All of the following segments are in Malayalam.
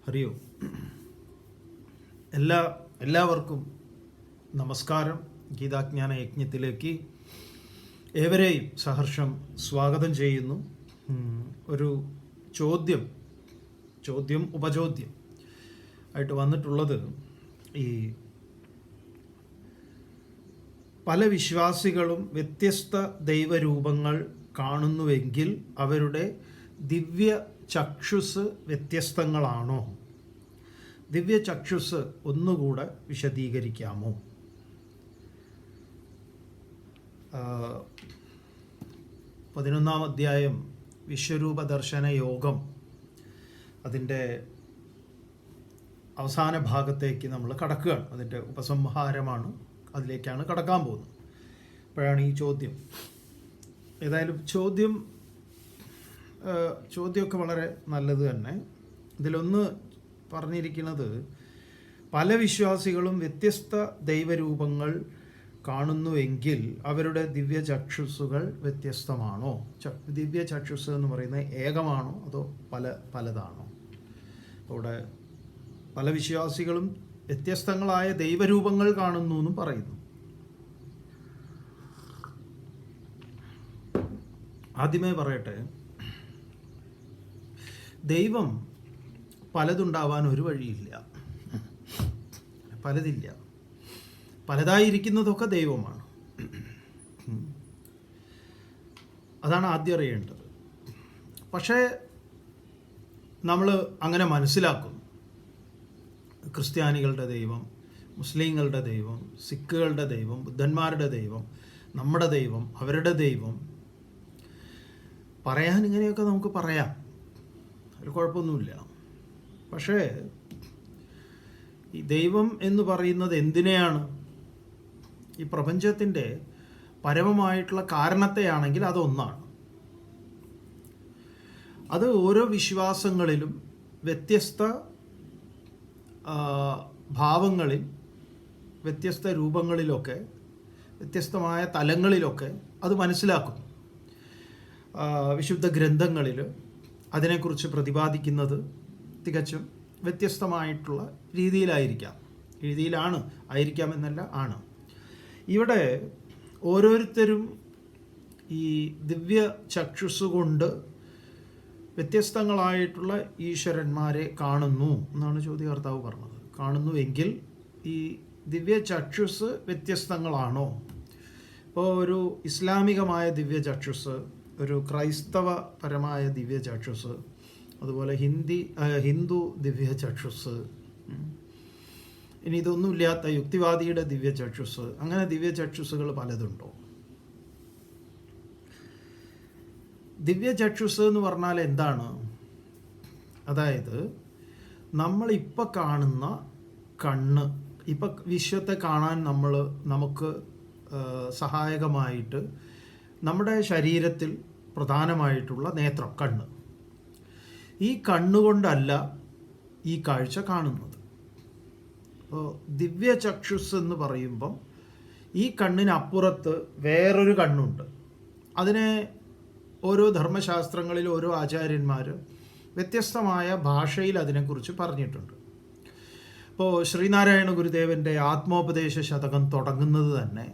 ഹരി ഓം. എല്ലാവർക്കും നമസ്കാരം. ഗീതാജ്ഞാന യജ്ഞത്തിലേക്ക് ഏവരെയും സഹർഷം സ്വാഗതം ചെയ്യുന്നു. ഒരു ചോദ്യം ഉപചോദ്യം ആയിട്ട് വന്നിട്ടുള്ളത്, ഈ പല വിശ്വാസികളും വ്യത്യസ്ത ദൈവരൂപങ്ങൾ കാണുന്നുവെങ്കിൽ അവരുടെ ദിവ്യ ചക്ഷുസ് വ്യത്യസ്തങ്ങളാണോ? ദിവ്യ ചക്ഷുസ് ഒന്നുകൂടെ വിശദീകരിക്കാമോ? 11-ാം അധ്യായം വിശ്വരൂപ ദർശന യോഗം, അതിൻ്റെ അവസാന ഭാഗത്തേക്ക് നമ്മൾ കടക്കുകയാണ്. അതിൻ്റെ ഉപസംഹാരമാണ്, അതിലേക്കാണ് കടക്കാൻ പോകുന്നത്. അപ്പോഴാണ് ഈ ചോദ്യം. ഏതായാലും ചോദ്യമൊക്കെ വളരെ നല്ലത് തന്നെ. ഇതിലൊന്ന് പറഞ്ഞിരിക്കുന്നത്, പല വിശ്വാസികളും വ്യത്യസ്ത ദൈവരൂപങ്ങൾ കാണുന്നുവെങ്കിൽ അവരുടെ ദിവ്യ ചക്ഷുസ്സുകൾ വ്യത്യസ്തമാണോ? ദിവ്യ ചക്ഷുസ് എന്ന് പറയുന്നത് ഏകമാണോ അതോ പലതാണോ? അവിടെ പല വിശ്വാസികളും വ്യത്യസ്തങ്ങളായ ദൈവരൂപങ്ങൾ കാണുന്നു എന്നും പറയുന്നു. ആദ്യമേ പറയട്ടെ, ദൈവം പലതുണ്ടാവാൻ ഒരു വഴിയില്ല. പലതില്ല. പലതായിരിക്കുന്നതൊക്കെ ദൈവമാണ്. അതാണ് ആദ്യം അറിയേണ്ടത്. പക്ഷേ നമ്മൾ അങ്ങനെ മനസ്സിലാക്കും. ക്രിസ്ത്യാനികളുടെ ദൈവം, മുസ്ലിങ്ങളുടെ ദൈവം, സിഖുകളുടെ ദൈവം, ബുദ്ധന്മാരുടെ ദൈവം, നമ്മുടെ ദൈവം, അവരുടെ ദൈവം, പറയാൻ ഇങ്ങനെയൊക്കെ നമുക്ക് പറയാം, ഒരു കുഴപ്പമൊന്നുമില്ല. പക്ഷേ ഈ ദൈവം എന്ന് പറയുന്നത് എന്തിനെയാണ്? ഈ പ്രപഞ്ചത്തിൻ്റെ പരമമായിട്ടുള്ള കാരണത്തെയാണെങ്കിൽ അതൊന്നാണ്. അത് ഓരോ വിശ്വാസങ്ങളിലും വ്യത്യസ്ത ഭാവങ്ങളിൽ, വ്യത്യസ്ത രൂപങ്ങളിലൊക്കെ, വ്യത്യസ്തമായ തലങ്ങളിലൊക്കെ അത് മനസ്സിലാക്കുന്നു. വിശുദ്ധ ഗ്രന്ഥങ്ങളിൽ അതിനെക്കുറിച്ച് പ്രതിപാദിക്കുന്നത് തികച്ചും വ്യത്യസ്തമായിട്ടുള്ള ആയിരിക്കാം എന്നല്ല, ആണ്. ഇവിടെ ഓരോരുത്തരും ഈ ദിവ്യ ചക്ഷുസ് കൊണ്ട് വ്യത്യസ്തങ്ങളായിട്ടുള്ള ഈശ്വരന്മാരെ കാണുന്നു എന്നാണ് ചോദ്യകർത്താവ് പറഞ്ഞത്. കാണുന്നുവെങ്കിൽ ഈ ദിവ്യ ചക്ഷുസ് വ്യത്യസ്തങ്ങളാണോ? ഇപ്പോൾ ഒരു ഇസ്ലാമികമായ ദിവ്യ ചക്ഷുസ്, ഒരു ക്രൈസ്തവപരമായ ദിവ്യ ചക്ഷുസ്, അതുപോലെ ഹിന്ദു ദിവ്യ ചക്ഷുസ്, ഇനി ഇതൊന്നുമില്ലാത്ത യുക്തിവാദിയുടെ ദിവ്യ ചക്ഷുസ്, അങ്ങനെ ദിവ്യ ചക്ഷുസുകൾ പലതുണ്ടോ? ദിവ്യ ചക്ഷുസ് എന്ന് പറഞ്ഞാൽ എന്താണ്? അതായത് നമ്മളിപ്പോൾ കാണുന്ന കണ്ണ്, ഇപ്പം വിശ്വത്തെ കാണാൻ നമുക്ക് സഹായകമായിട്ട് നമ്മുടെ ശരീരത്തിൽ പ്രധാനമായിട്ടുള്ള നേത്രം, കണ്ണ്. ഈ കണ്ണുകൊണ്ടല്ല ഈ കാഴ്ച കാണുന്നത്. അപ്പോൾ ദിവ്യ ചക്ഷുസ് എന്ന് പറയുമ്പം ഈ കണ്ണിനപ്പുറത്ത് വേറൊരു കണ്ണുണ്ട്. അതിനെ ഓരോ ധർമ്മശാസ്ത്രങ്ങളിൽ ഓരോ ആചാര്യന്മാർ വ്യത്യസ്തമായ ഭാഷയിൽ അതിനെക്കുറിച്ച് പറഞ്ഞിട്ടുണ്ട്. ഇപ്പോൾ ശ്രീനാരായണ ഗുരുദേവൻ്റെ ആത്മോപദേശ ശതകം തുടങ്ങുന്നത് തന്നെ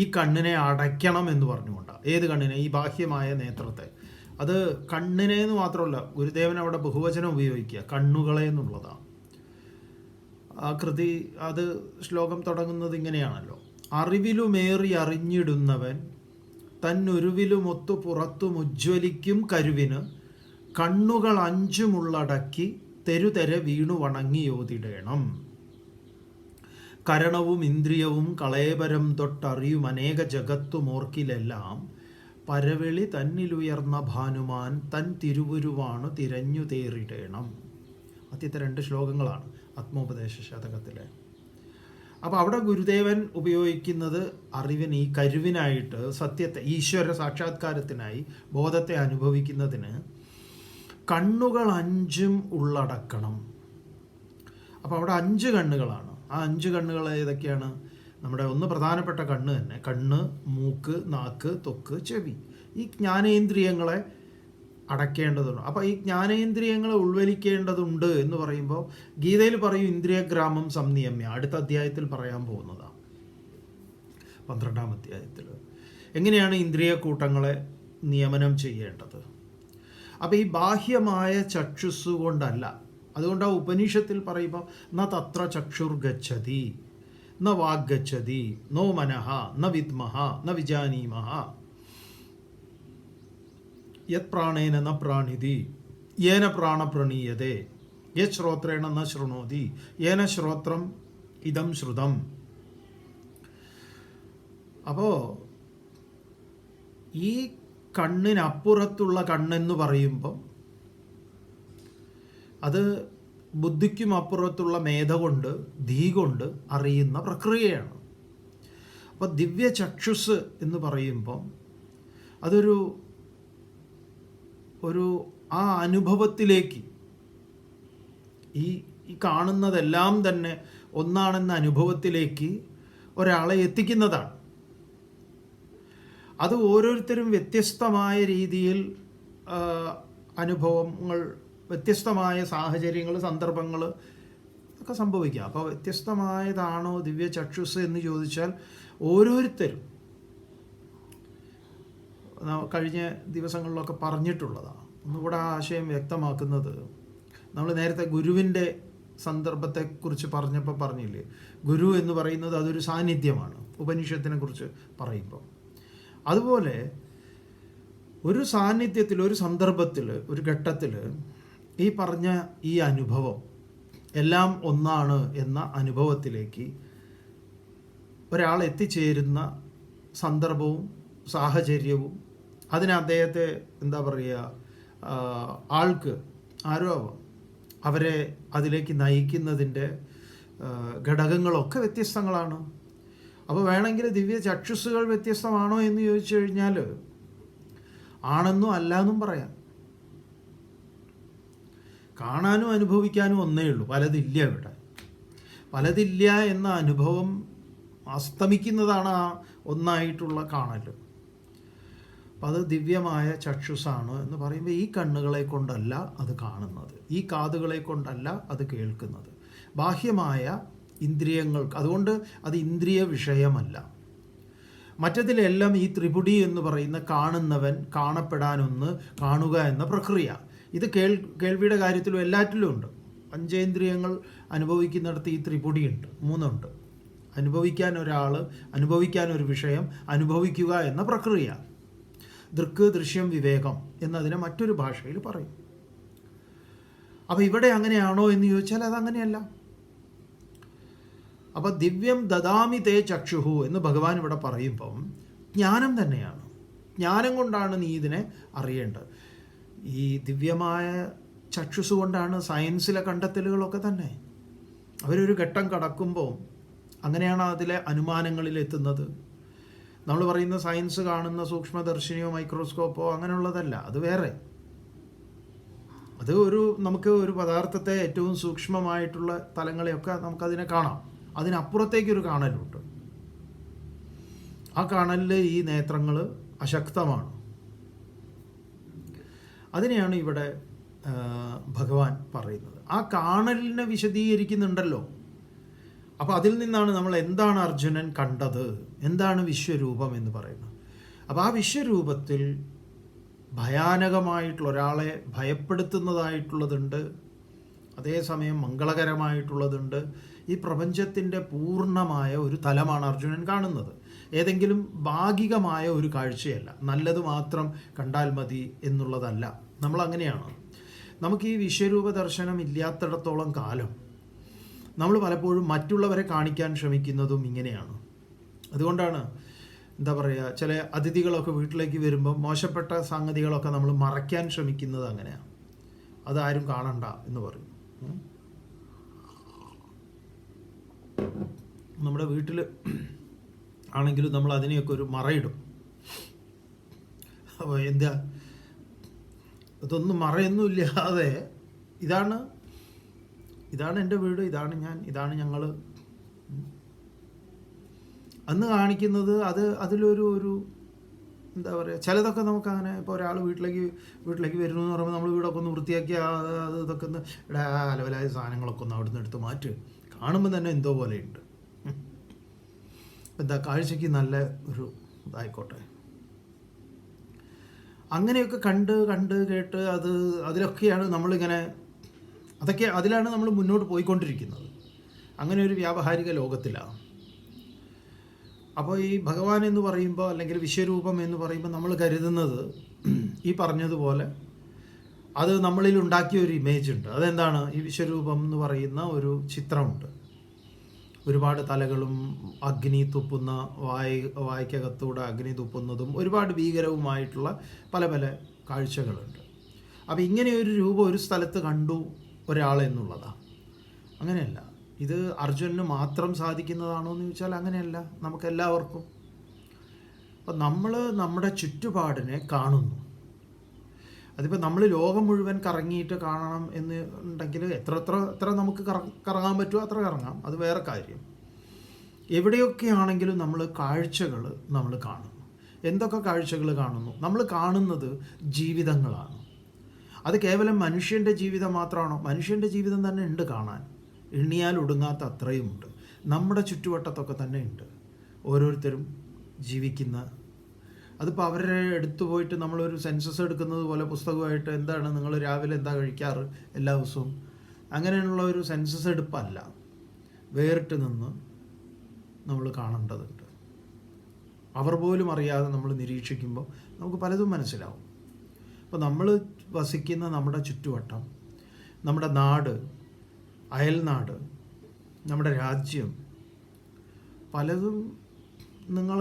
ഈ കണ്ണിനെ അടയ്ക്കണം എന്ന് പറഞ്ഞുകൊണ്ടാണ്. ഏത് കണ്ണിനെ? ഈ ബാഹ്യമായ നേത്രത്തെ. അത് കണ്ണിനെ എന്ന് മാത്രമല്ല, ഗുരുദേവൻ അവിടെ ബഹുവചനം ഉപയോഗിക്കുക, കണ്ണുകളെ എന്നുള്ളതാണ്. ആ കൃതി, അത് ശ്ലോകം തുടങ്ങുന്നത് ഇങ്ങനെയാണല്ലോ: അറിവിലുമേറി അറിഞ്ഞിടുന്നവൻ തന്നുരുവിലുമൊത്തു പുറത്തും ഉജ്ജ്വലിക്കും കരുവിന് കണ്ണുകൾ അഞ്ചുമുള്ളടക്കി തെരുതെര വീണു വണങ്ങിയോതിടേണം. കരണവും ഇന്ദ്രിയവും കളേബരം തൊട്ടറിയും അനേക ജഗത്തുമോർക്കിലെല്ലാം പരവെളി തന്നിലുയർന്ന ഭാനുമാൻ തൻ തിരുവുരുവാണു തിരഞ്ഞു തേറിടേണം. ആദ്യത്തെ 2 ശ്ലോകങ്ങളാണ് ആത്മോപദേശ ശതകത്തിലെ. അപ്പോൾ അവിടെ ഗുരുദേവൻ ഉപയോഗിക്കുന്നത് അറിവിന്, ഈ കരുവിനായിട്ട്, സത്യത്തെ, ഈശ്വര സാക്ഷാത്കാരത്തിനായി, ബോധത്തെ അനുഭവിക്കുന്നതിന് കണ്ണുകൾ 5 ഉള്ളടക്കണം. അപ്പോൾ അവിടെ 5 കണ്ണുകളാണ്. ആ 5 കണ്ണുകൾ ഏതൊക്കെയാണ്? നമ്മുടെ ഒന്ന് പ്രധാനപ്പെട്ട കണ്ണ് തന്നെ, കണ്ണ്, മൂക്ക്, നാക്ക്, ത്വക്ക്, ചെവി. ഈ ജ്ഞാനേന്ദ്രിയങ്ങളെ അടയ്ക്കേണ്ടതുണ്ട്. അപ്പോൾ ഈ ജ്ഞാനേന്ദ്രിയങ്ങളെ ഉൾവലിക്കേണ്ടതുണ്ട് എന്ന് പറയുമ്പോൾ ഗീതയിൽ പറയും ഇന്ദ്രിയഗ്രാമം സംനിയമ്യ. അടുത്ത അധ്യായത്തിൽ പറയാൻ പോകുന്നതാണ്, 12-ാം അധ്യായത്തിൽ എങ്ങനെയാണ് ഇന്ദ്രിയ കൂട്ടങ്ങളെ നിയമനം ചെയ്യേണ്ടത്. അപ്പോൾ ഈ ബാഹ്യമായ ചക്ഷുസ് കൊണ്ടല്ല. അതുകൊണ്ട് ആ ഉപനിഷത്തിൽ പറയുമ്പോൾ ന തത്ര ചക്ഷുർ ഗച്ഛതി ന വാഗ് ഗച്ഛതി നോ മനഃ ന വിദ്മഹ ന വിജാനീമഹ യത് പ്രാണേന ന പ്രാണിതി യേന പ്രാണ പ്രണീയതേ യത് ശ്രോത്രേണ ന ശൃണോതി യേന ശ്രോത്രം ഇദം ശ്രുതം. അപ്പോൾ ഈ കണ്ണിനപ്പുറത്തുള്ള കണ്ണെന്ന് പറയുമ്പോൾ അത് ബുദ്ധിക്കും അപ്പുറത്തുള്ള മേധ കൊണ്ട് ധീ കൊണ്ട് അറിയുന്ന പ്രക്രിയയാണ്. അപ്പോൾ ദിവ്യ ചക്ഷുസ് എന്ന് പറയുമ്പോൾ അതൊരു ആ അനുഭവത്തിലേക്ക്, ഈ കാണുന്നതെല്ലാം തന്നെ ഒന്നാണെന്ന അനുഭവത്തിലേക്ക് ഒരാളെ എത്തിക്കുന്നതാണ്. അത് ഓരോരുത്തരും വ്യത്യസ്തമായ രീതിയിൽ അനുഭവങ്ങൾ, വ്യത്യസ്തമായ സാഹചര്യങ്ങൾ, സന്ദർഭങ്ങൾ ഒക്കെ സംഭവിക്കാം. അപ്പോൾ വ്യത്യസ്തമായതാണോ ദിവ്യ ചക്ഷുസ് എന്ന് ചോദിച്ചാൽ ഓരോരുത്തരും കഴിഞ്ഞ ദിവസങ്ങളിലൊക്കെ പറഞ്ഞിട്ടുള്ളതാണ്. ഒന്നുകൂടെ ആ ആശയം വ്യക്തമാക്കുന്നത്, നമ്മൾ നേരത്തെ ഗുരുവിൻ്റെ സന്ദർഭത്തെക്കുറിച്ച് പറഞ്ഞപ്പോൾ പറഞ്ഞില്ലേ, ഗുരു എന്ന് പറയുന്നത് അതൊരു സാന്നിധ്യമാണ് ഉപനിഷത്തിനെ കുറിച്ച് പറയുമ്പോൾ. അതുപോലെ ഒരു സാന്നിധ്യത്തിൽ, ഒരു സന്ദർഭത്തിൽ, ഒരു ഘട്ടത്തിൽ ഈ പറഞ്ഞ ഈ അനുഭവം എല്ലാം ഒന്നാണ് എന്ന അനുഭവത്തിലേക്ക് ഒരാൾ എത്തിച്ചേരുന്ന സന്ദർഭവും സാഹചര്യവും, അതിന് അദ്ദേഹത്തെ എന്താ പറയുക, ആൾക്ക് ആരോ അവരെ അതിലേക്ക് നയിക്കുന്നതിൻ്റെ ഘടകങ്ങളൊക്കെ വ്യത്യസ്തങ്ങളാണ്. അപ്പോൾ വേണമെങ്കിൽ ദിവ്യ ചക്ഷുസ്സുകൾ വ്യത്യസ്തമാണോ എന്ന് ചോദിച്ചു കഴിഞ്ഞാൽ ആണെന്നും അല്ലാന്നും പറയാം. കാണാനും അനുഭവിക്കാനും ഒന്നേ ഉള്ളൂ, പലതില്ല. ഇവിടെ പലതില്ല എന്ന അനുഭവം അസ്തമിക്കുന്നതാണ് ആ ഒന്നായിട്ടുള്ള കാണൽ. അപ്പം അത് ദിവ്യമായ ചക്ഷുസാണ് എന്ന് പറയുമ്പോൾ ഈ കണ്ണുകളെ കൊണ്ടല്ല അത് കാണുന്നത്, ഈ കാതുകളെ കൊണ്ടല്ല അത് കേൾക്കുന്നത്, ബാഹ്യമായ ഇന്ദ്രിയങ്ങൾക്ക്. അതുകൊണ്ട് അത് ഇന്ദ്രിയ വിഷയമല്ല. മറ്റതിലെല്ലാം ഈ ത്രിപുടി എന്ന് പറയുന്ന കാണുന്നവൻ, കാണപ്പെടാനൊന്ന്, കാണുക എന്ന പ്രക്രിയ, ഇത് കേൾവിയുടെ കാര്യത്തിലും എല്ലാറ്റിലും ഉണ്ട്. പഞ്ചേന്ദ്രിയങ്ങൾ അനുഭവിക്കുന്നിടത്ത് ഈ ത്രിപുടിയുണ്ട്, മൂന്നുണ്ട്. അനുഭവിക്കാൻ ഒരാൾ, അനുഭവിക്കാൻ ഒരു വിഷയം, അനുഭവിക്കുക എന്ന പ്രക്രിയ. ദൃക്ക്, ദൃശ്യം, വിവേകം എന്നതിനെ മറ്റൊരു ഭാഷയിൽ പറയും. അപ്പോൾ ഇവിടെ അങ്ങനെയാണോ എന്ന് ചോദിച്ചാൽ അതങ്ങനെയല്ല. അപ്പോൾ ദിവ്യം ദദാമി തേ ചക്ഷുഹു എന്ന് ഭഗവാൻ ഇവിടെ പറയുമ്പം ജ്ഞാനം തന്നെയാണ്. ജ്ഞാനം കൊണ്ടാണ് നീ ഇതിനെ അറിയേണ്ടത്. ഈ ദിവ്യമായ ചക്ഷുസ് കൊണ്ടാണ് സയൻസിലെ കണ്ടെത്തലുകളൊക്കെ തന്നെ. അവരൊരു ഘട്ടം കടക്കുമ്പോൾ അങ്ങനെയാണ് അതിലെ അനുമാനങ്ങളിൽ എത്തുന്നത്. നമ്മൾ പറയുന്ന സയൻസ് കാണുന്ന സൂക്ഷ്മദർശിനിയോ മൈക്രോസ്കോപ്പോ അങ്ങനെയുള്ളതല്ല, അത് വേറെ. അത് നമുക്ക് ഒരു പദാർത്ഥത്തെ ഏറ്റവും സൂക്ഷ്മമായിട്ടുള്ള തലങ്ങളെയൊക്കെ നമുക്കതിനെ കാണാം. അതിനപ്പുറത്തേക്കൊരു കാണലുണ്ട്. ആ കാണലിൽ ഈ നേത്രങ്ങൾ അശക്തമാണ്. അതിനെയാണ് ഇവിടെ ഭഗവാൻ പറയുന്നത്. ആ കാണലിനെ വിശദീകരിക്കുന്നുണ്ടല്ലോ. അപ്പോൾ അതിൽ നിന്നാണ് നമ്മൾ എന്താണ് അർജുനൻ കണ്ടത്, എന്താണ് വിശ്വരൂപം എന്ന് പറയുന്നത്. അപ്പോൾ ആ വിശ്വരൂപത്തിൽ ഭയാനകമായിട്ടുള്ള, ഒരാളെ ഭയപ്പെടുത്തുന്നതായിട്ടുള്ളതുണ്ട്, അതേസമയം മംഗളകരമായിട്ടുള്ളതുണ്ട്. ഈ പ്രപഞ്ചത്തിൻ്റെ പൂർണ്ണമായ ഒരു തലമാണ് അർജുനൻ കാണുന്നത്. ഏതെങ്കിലും ഭാഗികമായ ഒരു കാഴ്ചയല്ല, നല്ലത് മാത്രം കണ്ടാൽ മതി എന്നുള്ളതല്ല. നമ്മളങ്ങനെയാണ്. നമുക്ക് ഈ വിശ്വരൂപ ദർശനം ഇല്ലാത്തിടത്തോളം കാലം നമ്മൾ പലപ്പോഴും മറ്റുള്ളവരെ കാണിക്കാൻ ശ്രമിക്കുന്നതും ഇങ്ങനെയാണ്. അതുകൊണ്ടാണ് എന്താ പറയുക, ചില അതിഥികളൊക്കെ വീട്ടിലേക്ക് വരുമ്പോൾ മോശപ്പെട്ട സംഗതികളൊക്കെ നമ്മൾ മറയ്ക്കാൻ ശ്രമിക്കുന്നത് അങ്ങനെയാണ്. അതാരും കാണണ്ട എന്ന് പറയും. നമ്മുടെ വീട്ടിൽ ആണെങ്കിലും നമ്മൾ അതിനെയൊക്കെ ഒരു മറയിടും. അപ്പോൾ എന്താ, ഇതൊന്നും മറയൊന്നുമില്ലാതെ ഇതാണ് എൻ്റെ വീട്, ഇതാണ് ഞാൻ, ഇതാണ് ഞങ്ങൾ അന്ന് കാണിക്കുന്നത്. അതിലൊരു എന്താ പറയുക, ചിലതൊക്കെ നമുക്കങ്ങനെ ഇപ്പോൾ ഒരാൾ വീട്ടിലേക്ക് വരുന്നു എന്ന് പറയുമ്പോൾ നമ്മൾ വീടൊക്കെ ഒന്ന് വൃത്തിയാക്കി ഇതൊക്കെ ഒന്ന് അലവലായ സാധനങ്ങളൊക്കെ ഒന്ന് അവിടുന്ന് എടുത്ത് മാറ്റുക, കാണുമ്പോൾ തന്നെ എന്തോ പോലെയുണ്ട്. എന്താ കാഴ്ചയ്ക്ക് നല്ല ഒരു ഇതായിക്കോട്ടെ. അങ്ങനെയൊക്കെ കണ്ട് കേട്ട് അതിലൊക്കെയാണ് നമ്മളിങ്ങനെ അതിലാണ് നമ്മൾ മുന്നോട്ട് പോയിക്കൊണ്ടിരിക്കുന്നത്. അങ്ങനെ ഒരു വ്യാവഹാരിക ലോകത്തിലാണ്. അപ്പോൾ ഈ ഭഗവാൻ എന്ന് പറയുമ്പോൾ, അല്ലെങ്കിൽ വിശ്വരൂപം എന്ന് പറയുമ്പോൾ നമ്മൾ കരുതുന്നത് ഈ പറഞ്ഞതുപോലെ അത് നമ്മളിൽ ഉണ്ടാക്കിയ ഒരു ഇമേജ് ഉണ്ട്. അതെന്താണ്? ഈ വിശ്വരൂപം എന്ന് പറയുന്ന ഒരു ചിത്രമുണ്ട്. ഒരുപാട് തലകളും അഗ്നി തുപ്പുന്ന വായ്ക്കകത്തൂടെ അഗ്നി തുപ്പുന്നതും ഒരുപാട് ഭീകരവുമായിട്ടുള്ള പല പല കാഴ്ചകളുണ്ട്. അപ്പോൾ ഇങ്ങനെ ഒരു രൂപം ഒരു സ്ഥലത്ത് കണ്ടു ഒരാളെന്നുള്ളതാണ്. അങ്ങനെയല്ല. ഇത് അർജുനന് മാത്രം സാധിക്കുന്നതാണോ എന്ന് ചോദിച്ചാൽ അങ്ങനെയല്ല, നമുക്കെല്ലാവർക്കും. അപ്പം നമ്മൾ നമ്മുടെ ചുറ്റുപാടിനെ കാണുന്നു. അതിപ്പോൾ നമ്മൾ ലോകം മുഴുവൻ കറങ്ങിയിട്ട് കാണണം എന്ന് ഉണ്ടെങ്കിൽ എത്ര നമുക്ക് കറങ്ങാൻ പറ്റുമോ അത്ര കറങ്ങാം, അത് വേറെ കാര്യം. എവിടെയൊക്കെയാണെങ്കിലും നമ്മൾ കാഴ്ചകൾ നമ്മൾ കാണുന്നു. എന്തൊക്കെ കാഴ്ചകൾ കാണുന്നു? നമ്മൾ കാണുന്നത് ജീവിതങ്ങളാണ്. അത് കേവലം മനുഷ്യൻ്റെ ജീവിതം മാത്രമാണോ? മനുഷ്യൻ്റെ ജീവിതം തന്നെ ഉണ്ട് കാണാൻ, എണ്ണിയാൽ ഒടുങ്ങാത്ത അത്രയുമുണ്ട്. നമ്മുടെ ചുറ്റുവട്ടത്തൊക്കെ തന്നെ ഉണ്ട് ഓരോരുത്തരും ജീവിക്കുന്ന. അതിപ്പോൾ അവരുടെ അടുത്ത് പോയിട്ട് നമ്മളൊരു സെൻസസ് എടുക്കുന്നത് പോലെ പുസ്തകമായിട്ട് എന്താണ് നിങ്ങൾ രാവിലെ എന്താ കഴിക്കാറ് എല്ലാ ദിവസവും, അങ്ങനെയുള്ള ഒരു സെൻസസ് എടുപ്പല്ല. വേറിട്ട് നിന്ന് നമ്മൾ കാണേണ്ടതുണ്ട്. അവർ പോലും അറിയാതെ നമ്മൾ നിരീക്ഷിക്കുമ്പോൾ നമുക്ക് പലതും മനസ്സിലാവും. അപ്പോൾ നമ്മൾ വസിക്കുന്ന നമ്മുടെ ചുറ്റുവട്ടം, നമ്മുടെ നാട്, അയൽനാട്, നമ്മുടെ രാജ്യം, പലതും നിങ്ങൾ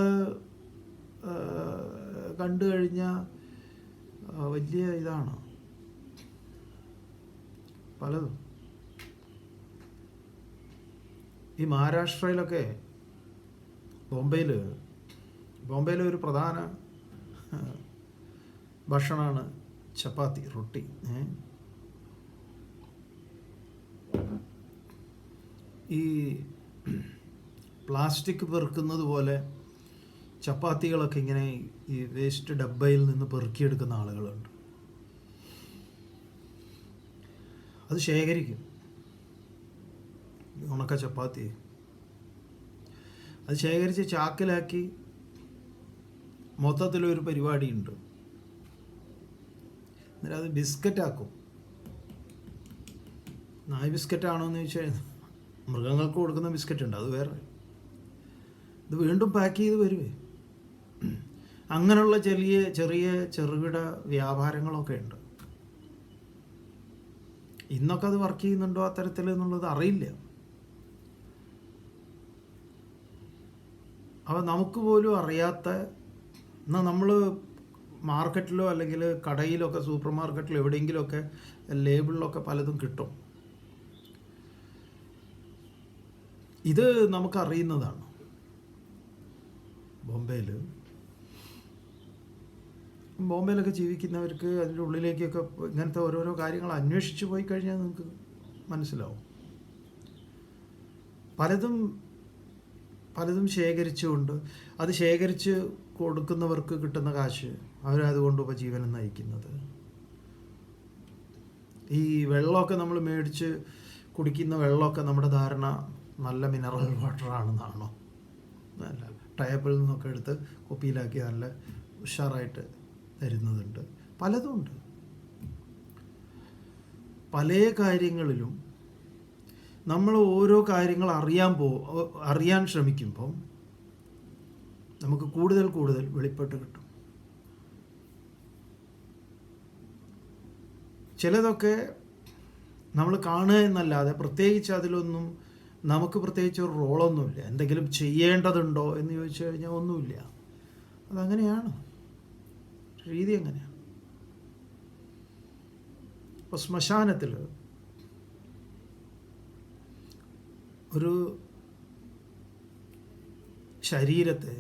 കണ്ടു കഴിഞ്ഞാൽ വലിയ ഇതാണ് പലതും. ഈ മഹാരാഷ്ട്രയിലൊക്കെ ബോംബെയിൽ ഒരു പ്രധാന ഭക്ഷണമാണ് ചപ്പാത്തി, റൊട്ടി. ഈ പ്ലാസ്റ്റിക് പെറുക്കുന്നത് പോലെ ചപ്പാത്തികളൊക്കെ ഇങ്ങനെ ഈ വേസ്റ്റ് ഡബ്ബയിൽ നിന്ന് പെറുക്കിയെടുക്കുന്ന ആളുകളുണ്ട്. അത് ശേഖരിക്കും, ഉണക്ക ചപ്പാത്തി അത് ശേഖരിച്ച് ചാക്കിലാക്കി മൊത്തത്തിലൊരു പരിപാടിയുണ്ട്. എന്നിട്ട് അത് ബിസ്ക്കറ്റാക്കും. നായ് ബിസ്ക്കറ്റാണോ എന്ന് ചോദിച്ചാൽ മൃഗങ്ങൾക്ക് കൊടുക്കുന്ന ബിസ്ക്കറ്റ് ഉണ്ട്, അത് വേറെ. ഇത് വീണ്ടും പാക്ക് ചെയ്ത് വരുവേ. അങ്ങനെയുള്ള ചെറുകിട വ്യാപാരങ്ങളൊക്കെ ഉണ്ട്. ഇന്നൊക്കെ അത് വർക്ക് ചെയ്യുന്നുണ്ടോ അത്തരത്തിൽ എന്നുള്ളത് അറിയില്ല. അപ്പോൾ നമുക്ക് പോലും അറിയാത്ത, എന്നാൽ നമ്മൾ മാർക്കറ്റിലോ അല്ലെങ്കിൽ കടയിലൊക്കെ സൂപ്പർ മാർക്കറ്റിലോ എവിടെയെങ്കിലുമൊക്കെ ലേബിളിലൊക്കെ പലതും കിട്ടും. ഇത് നമുക്കറിയുന്നതാണ്. ബോംബെയിലൊക്കെ ജീവിക്കുന്നവർക്ക് അതിൻ്റെ ഉള്ളിലേക്കൊക്കെ ഇങ്ങനത്തെ ഓരോരോ കാര്യങ്ങൾ അന്വേഷിച്ച് പോയി കഴിഞ്ഞാൽ നിങ്ങൾക്ക് മനസ്സിലാവും. പലതും ശേഖരിച്ചുകൊണ്ട് അത് ശേഖരിച്ച് കൊടുക്കുന്നവർക്ക് കിട്ടുന്ന കാശ് അവരതുകൊണ്ട് ഉപജീവനം നയിക്കുന്നത്. ഈ വെള്ളമൊക്കെ നമ്മൾ മേടിച്ച് കുടിക്കുന്ന വെള്ളമൊക്കെ നമ്മുടെ ധാരണ നല്ല മിനറൽ വാട്ടർ ആണെന്നാണോ? അല്ല, ടേബിളിൽ നിന്നൊക്കെ എടുത്ത് കുപ്പിയിലാക്കി നല്ല ഉഷാറായിട്ട് തരുന്നതുണ്ട്. പലതുമുണ്ട്. പല കാര്യങ്ങളിലും നമ്മൾ ഓരോ കാര്യങ്ങൾ അറിയാൻ ശ്രമിക്കുമ്പം നമുക്ക് കൂടുതൽ വെളിപ്പെട്ട് കിട്ടും. ചിലതൊക്കെ നമ്മൾ കാണുക എന്നല്ലാതെ പ്രത്യേകിച്ച് അതിലൊന്നും നമുക്ക് പ്രത്യേകിച്ച് ഒരു റോളൊന്നുമില്ല. എന്തെങ്കിലും ചെയ്യേണ്ടതുണ്ടോ എന്ന് ചോദിച്ചു കഴിഞ്ഞാൽ ഒന്നുമില്ല. അതങ്ങനെയാണ്, രീതി അങ്ങനെയാണ്. ഇപ്പോൾ ശ്മശാനത്തിൽ ഒരു ശരീരത്തെ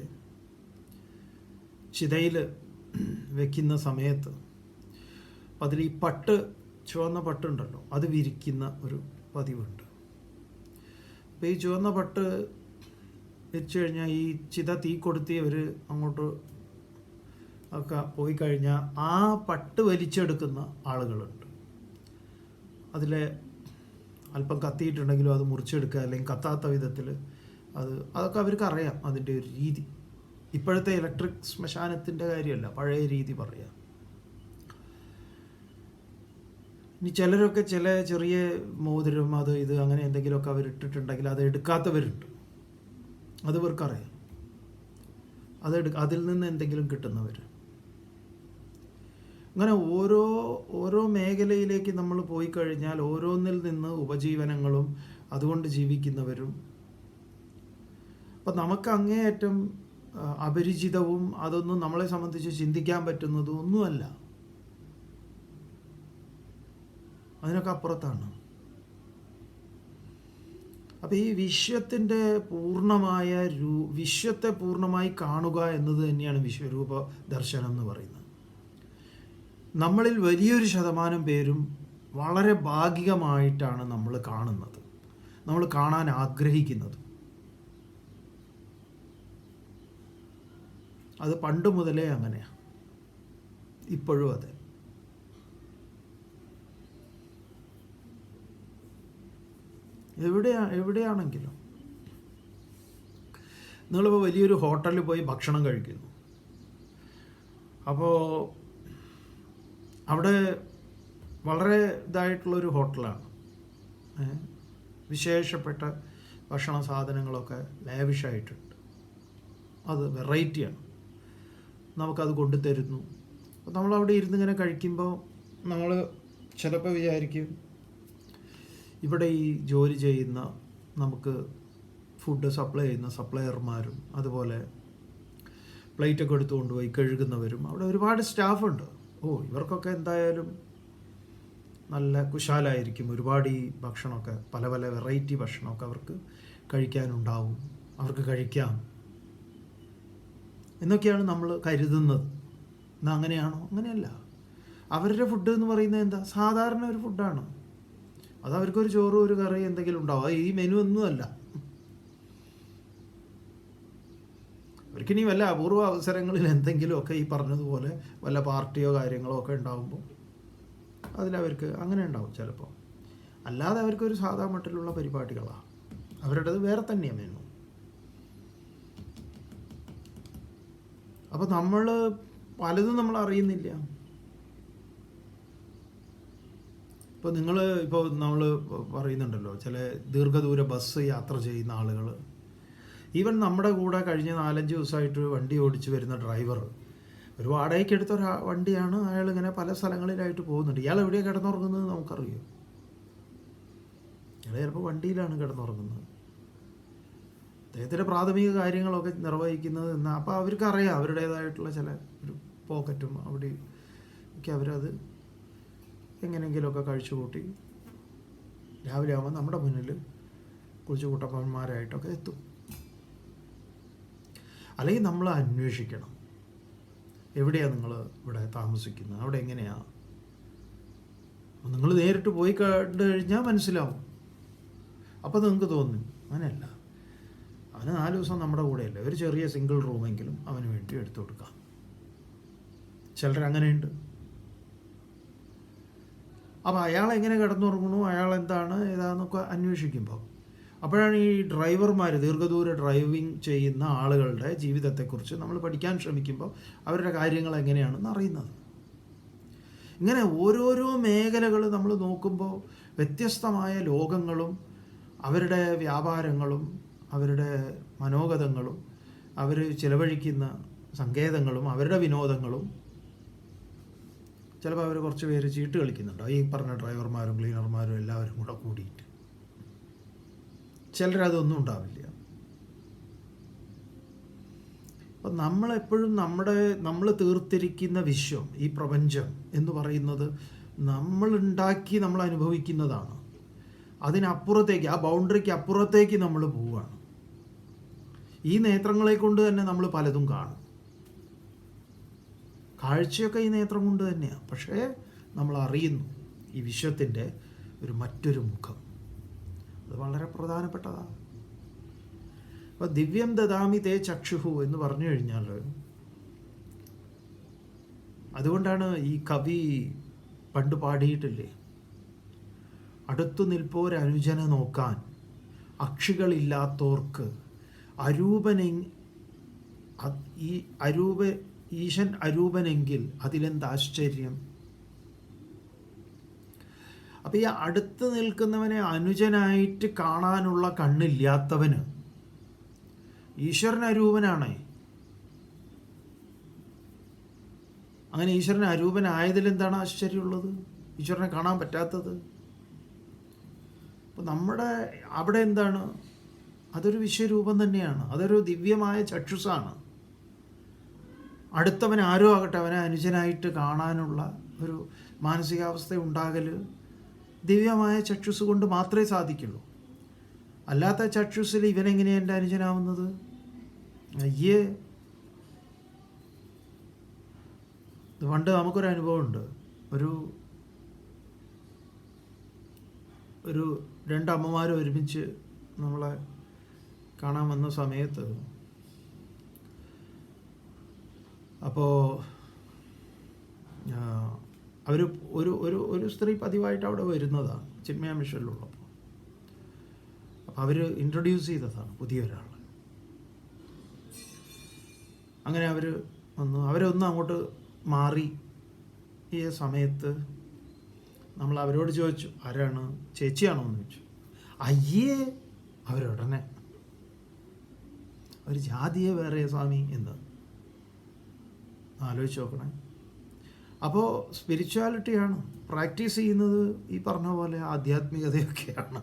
ചിതയിൽ വയ്ക്കുന്ന സമയത്ത് അതിൽ ഈ ചുവന്ന പട്ടുണ്ടല്ലോ, അത് വിരിക്കുന്ന ഒരു പതിവുണ്ട്. അപ്പോൾ ഈ ചുവന്ന പട്ട് വെച്ച് കഴിഞ്ഞാൽ ഈ ചിത തീ കൊളുത്തി അവർ അങ്ങോട്ട് ഒക്കെ പോയി കഴിഞ്ഞാൽ ആ പട്ട് വലിച്ചെടുക്കുന്ന ആളുകളുണ്ട്. അതിലെ അല്പം കത്തിയിട്ടുണ്ടെങ്കിലും അത് മുറിച്ചെടുക്കുക, അല്ലെങ്കിൽ കത്താത്ത വിധത്തിൽ അതൊക്കെ അവർക്ക് അറിയാം അതിൻ്റെ ഒരു രീതി. ഇപ്പോഴത്തെ ഇലക്ട്രിക് ശ്മശാനത്തിൻ്റെ കാര്യമല്ല, പഴയ രീതി പറയാം. ഇനി ചിലരൊക്കെ ചില ചെറിയ മോതിരം അത് ഇത് അങ്ങനെ എന്തെങ്കിലുമൊക്കെ അവരിട്ടിട്ടുണ്ടെങ്കിൽ അത് എടുക്കാത്തവരുണ്ട്. അത് ഇവർക്കറിയാം. അതിൽ നിന്ന് എന്തെങ്കിലും കിട്ടുന്നവർ. അങ്ങനെ ഓരോ മേഖലയിലേക്ക് നമ്മൾ പോയി കഴിഞ്ഞാൽ ഓരോന്നിൽ നിന്ന് ഉപജീവനങ്ങളും അതുകൊണ്ട് ജീവിക്കുന്നവരും. അപ്പം നമുക്ക് അങ്ങേയറ്റം അപരിചിതവും അതൊന്നും നമ്മളെ സംബന്ധിച്ച് ചിന്തിക്കാൻ പറ്റുന്നതും ഒന്നുമല്ല. അതിനൊക്കെ അപ്പുറത്താണ്. അപ്പം ഈ വിശ്വത്തെ പൂർണ്ണമായി കാണുക എന്നത് തന്നെയാണ് വിശ്വരൂപ ദർശനം എന്ന് പറയുന്നത്. നമ്മളിൽ വലിയൊരു ശതമാനം പേരും വളരെ ഭാഗികമായിട്ടാണ് നമ്മൾ കാണുന്നത്, നമ്മൾ കാണാൻ ആഗ്രഹിക്കുന്നത്. അത് പണ്ട് മുതലേ അങ്ങനെയാണ്, ഇപ്പോഴും അതെ. എവിടെയാണെങ്കിലും നിങ്ങളിപ്പോൾ വലിയൊരു ഹോട്ടലിൽ പോയി ഭക്ഷണം കഴിക്കുന്നു. അപ്പോൾ അവിടെ വളരെ ഇതായിട്ടുള്ളൊരു ഹോട്ടലാണ്, വിശേഷപ്പെട്ട ഭക്ഷണ സാധനങ്ങളൊക്കെ ലാവിഷായിട്ടുണ്ട്. അത് വെറൈറ്റിയാണ്, നമുക്കത് കൊണ്ടുതരുന്നു. അപ്പോൾ നമ്മളവിടെ ഇരുന്നിങ്ങനെ കഴിക്കുമ്പോൾ നമ്മൾ ചിലപ്പോൾ വിചാരിക്കും ഇവിടെ ഈ ജോലി ചെയ്യുന്ന നമുക്ക് ഫുഡ് സപ്ലൈ ചെയ്യുന്ന സപ്ലയർമാരും അതുപോലെ പ്ലേറ്റൊക്കെ എടുത്തു കൊണ്ടുപോയി കഴുകുന്നവരും അവിടെ ഒരുപാട് സ്റ്റാഫുണ്ട്. ഇവർക്കൊക്കെ എന്തായാലും നല്ല കുശാലായിരിക്കും. ഒരുപാട് ഈ ഭക്ഷണമൊക്കെ പല വെറൈറ്റി ഭക്ഷണമൊക്കെ അവർക്ക് കഴിക്കാനുണ്ടാവും, അവർക്ക് കഴിക്കാം എന്നൊക്കെയാണ് നമ്മൾ കരുതുന്നത്. എന്നാൽ അങ്ങനെയാണോ? അങ്ങനെയല്ല. അവരുടെ ഫുഡ് എന്ന് പറയുന്നത് എന്താ? സാധാരണ ഒരു ഫുഡാണ്. അത് അവർക്കൊരു ചോറ് ഒരു കറി എന്തെങ്കിലും ഉണ്ടാവും. അത് ഈ മെനു ഒന്നുമല്ല. അവർക്കിനി വല്ല അപൂർവ അവസരങ്ങളിൽ എന്തെങ്കിലുമൊക്കെ ഈ പറഞ്ഞതുപോലെ വല്ല പാർട്ടിയോ കാര്യങ്ങളോ ഒക്കെ ഉണ്ടാകുമ്പോൾ അതിലവർക്ക് അങ്ങനെ ഉണ്ടാവും ചിലപ്പോൾ. അല്ലാതെ അവർക്കൊരു സാധാ മട്ടിലുള്ള പരിപാടികളാണ്. അവരുടേത് വേറെ തന്നെയാണ് മെനു. അപ്പോൾ പലതും നമ്മൾ അറിയുന്നില്ല. ഇപ്പോൾ നമ്മൾ പറയുന്നുണ്ടല്ലോ, ചില ദീർഘദൂര ബസ് യാത്ര ചെയ്യുന്ന ആളുകൾ, ഈവൻ നമ്മുടെ കൂടെ കഴിഞ്ഞ 4-5 ദിവസമായിട്ട് വണ്ടി ഓടിച്ച് വരുന്ന ഡ്രൈവർ, ഒരു വാടകയ്ക്ക് എടുത്തൊരു വണ്ടിയാണ്. അയാൾ ഇങ്ങനെ പല സ്ഥലങ്ങളിലായിട്ട് പോകുന്നുണ്ട്. ഇയാൾ എവിടെയാണ് കിടന്നുറങ്ങുന്നത് നമുക്കറിയോ? ഇയാൾ ചിലപ്പോൾ വണ്ടിയിലാണ് കിടന്നുറങ്ങുന്നത്. അദ്ദേഹത്തിൻ്റെ പ്രാഥമിക കാര്യങ്ങളൊക്കെ നിർവഹിക്കുന്നത് അപ്പോൾ അവർക്കറിയാം അവരുടേതായിട്ടുള്ള ചില ഒരു പോക്കറ്റും അവിടെ ഒക്കെ അവരത് എങ്ങനെയെങ്കിലുമൊക്കെ കഴിച്ചു കൂട്ടി രാവിലെ ആകുമ്പോൾ നമ്മുടെ മുന്നിൽ കുളിച്ചു കൂട്ടപ്പന്മാരായിട്ടൊക്കെ എത്തും. അല്ലെങ്കിൽ നമ്മൾ അന്വേഷിക്കണം, എവിടെയാണ് നിങ്ങൾ ഇവിടെ താമസിക്കുന്നത്, അവിടെ എങ്ങനെയാണ്. നിങ്ങൾ നേരിട്ട് പോയി കണ്ടു കഴിഞ്ഞാൽ മനസ്സിലാവും. അപ്പോൾ നിങ്ങൾക്ക് തോന്നും അങ്ങനെയല്ല, അവന് 4 ദിവസം നമ്മുടെ കൂടെയല്ലേ, ഒരു ചെറിയ സിംഗിൾ റൂമെങ്കിലും അവന് വേണ്ടി എടുത്തു കൊടുക്കാം. ചിലരങ്ങനെയുണ്ട്. അപ്പോൾ അയാൾ എങ്ങനെ കിടന്നുറങ്ങണു, അയാൾ എന്താണ് ഏതാണെന്നൊക്കെ അന്വേഷിക്കുമ്പോൾ അപ്പോഴാണ് ഈ ഡ്രൈവർമാർ, ദീർഘദൂര ഡ്രൈവിംഗ് ചെയ്യുന്ന ആളുകളുടെ ജീവിതത്തെക്കുറിച്ച് നമ്മൾ പഠിക്കാൻ ശ്രമിക്കുമ്പോൾ അവരുടെ കാര്യങ്ങൾ എങ്ങനെയാണെന്ന് അറിയുന്നത്. ഇങ്ങനെ ഓരോരോ മേഖലകൾ നമ്മൾ നോക്കുമ്പോൾ വ്യത്യസ്തമായ ലോകങ്ങളും അവരുടെ വ്യാപാരങ്ങളും അവരുടെ മനോഗതങ്ങളും അവർ ചിലവഴിക്കുന്ന സങ്കേതങ്ങളും അവരുടെ വിനോദങ്ങളും. ചിലപ്പോൾ അവർ കുറച്ച് പേര് ചീട്ട് കളിക്കുന്നുണ്ടോ, ഈ പറഞ്ഞ ഡ്രൈവർമാരും ക്ലീനർമാരും എല്ലാവരും കൂടെ കൂടിയിട്ട്. ചിലരതൊന്നും ഉണ്ടാവില്ല. അപ്പം നമ്മളെപ്പോഴും നമ്മൾ തീർത്തിരിക്കുന്ന വിശ്വം, ഈ പ്രപഞ്ചം എന്ന് പറയുന്നത് നമ്മളുണ്ടാക്കി നമ്മൾ അനുഭവിക്കുന്നതാണ്. അതിനപ്പുറത്തേക്ക്, ആ ബൗണ്ടറിക്ക് അപ്പുറത്തേക്ക് നമ്മൾ പോവുകയാണ്. ഈ നേത്രങ്ങളെ കൊണ്ട് തന്നെ നമ്മൾ പലതും കാണും. കാഴ്ചയൊക്കെ ഈ നേത്രം കൊണ്ട് തന്നെയാണ്. പക്ഷേ നമ്മൾ അറിയുന്നു ഈ വിശ്വത്തിൻ്റെ മറ്റൊരു മുഖം. അത് വളരെ പ്രധാനപ്പെട്ടതാണ്. അപ്പോൾ ദിവ്യം ദദാമി തേ ചക്ഷുഹു എന്ന് പറഞ്ഞു കഴിഞ്ഞാൽ അതുകൊണ്ടാണ് ഈ കവി പണ്ട് പാടിയിട്ടില്ലേ, അടുത്തു നിൽപ്പോരനുജനെ നോക്കാൻ അക്ഷികളില്ലാത്തോർക്ക് ഈ ഈശൻ അരൂപനെങ്കിൽ അതിലെന്താശ്ചര്യം. അപ്പം ഈ അടുത്ത് നിൽക്കുന്നവനെ അനുജനായിട്ട് കാണാനുള്ള കണ്ണില്ലാത്തവന് ഈശ്വരൻ അരൂപനാണേ. അങ്ങനെ ഈശ്വരൻ അരൂപനായതിൽ എന്താണ് ആശ്ചര്യമുള്ളത്? ഈശ്വരനെ കാണാൻ പറ്റാത്തത്? അപ്പം നമ്മുടെ അവിടെ എന്താണ്? അതൊരു വിശ്വരൂപം തന്നെയാണ്, അതൊരു ദിവ്യമായ ചക്ഷുസാണ്. അടുത്തവൻ ആരോ ആകട്ടെ, അവനെ അനുജനായിട്ട് കാണാനുള്ള ഒരു മാനസികാവസ്ഥ ഉണ്ടാകൽ ദിവ്യമായ ചക്ഷുസ് കൊണ്ട് മാത്രമേ സാധിക്കുള്ളൂ. അല്ലാത്ത ചക്ഷുസിൽ ഇവനെങ്ങനെയാണ് എൻ്റെ അനുജനാവുന്നത്? അയ്യേ. പണ്ട് നമുക്കൊരു അനുഭവമുണ്ട്. ഒരു രണ്ടമ്മമാർ ഒരുമിച്ച് നമ്മളെ കാണാൻ വന്ന സമയത്ത്, അപ്പോൾ അവർ ഒരു സ്ത്രീ പതിവായിട്ട് അവിടെ വരുന്നതാണ് ചിന്മയ മിഷനിലുള്ളപ്പോൾ. അപ്പോൾ അവർ ഇൻട്രൊഡ്യൂസ് ചെയ്തതാണ് പുതിയൊരാൾ. അങ്ങനെ അവർ വന്നു, അവരൊന്നും അങ്ങോട്ട് മാറി ഈ സമയത്ത് നമ്മൾ അവരോട് ചോദിച്ചു, ആരാണ്, ചേച്ചിയാണോ എന്ന് ചോദിച്ചു. അയ്യേ, അവരുടനെ ഒരു ജാതിയെ വേറെ സ്വാമി എന്ന് ആലോചിച്ച് നോക്കണേ. അപ്പോൾ സ്പിരിച്വാലിറ്റിയാണ് പ്രാക്ടീസ് ചെയ്യുന്നത്, ഈ പറഞ്ഞ പോലെ ആധ്യാത്മികതയൊക്കെയാണ്.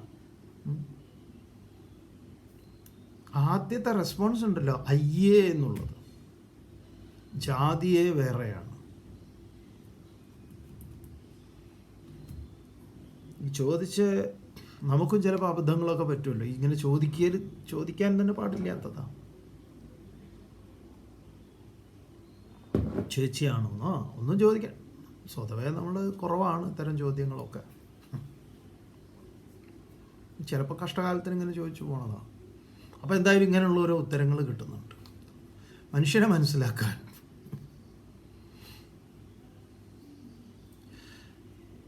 ആദ്യത്തെ റെസ്പോൺസ് ഉണ്ടല്ലോ, അയ്യേ എന്നുള്ളത്, ജാതിയെ വേറെയാണ്. ഈ ചോദിച്ച് നമുക്കും ചിലപ്പോൾ അബദ്ധങ്ങളൊക്കെ പറ്റുമല്ലോ. ഇങ്ങനെ ചോദിക്കാൻ തന്നെ പാടില്ലാത്തതാണ്. ചേച്ചിയാണെന്നോ ഒന്നും ചോദിക്കാൻ സ്വതവേ നമ്മൾ കുറവാണ് ഇത്തരം ചോദ്യങ്ങളൊക്കെ. ചിലപ്പോൾ കഷ്ടകാലത്തിന് ഇങ്ങനെ ചോദിച്ചു പോണതാണ്. അപ്പോൾ എന്തായാലും ഇങ്ങനെയുള്ള ഓരോ ഉത്തരങ്ങൾ കിട്ടുന്നുണ്ട് മനുഷ്യനെ മനസ്സിലാക്കാൻ.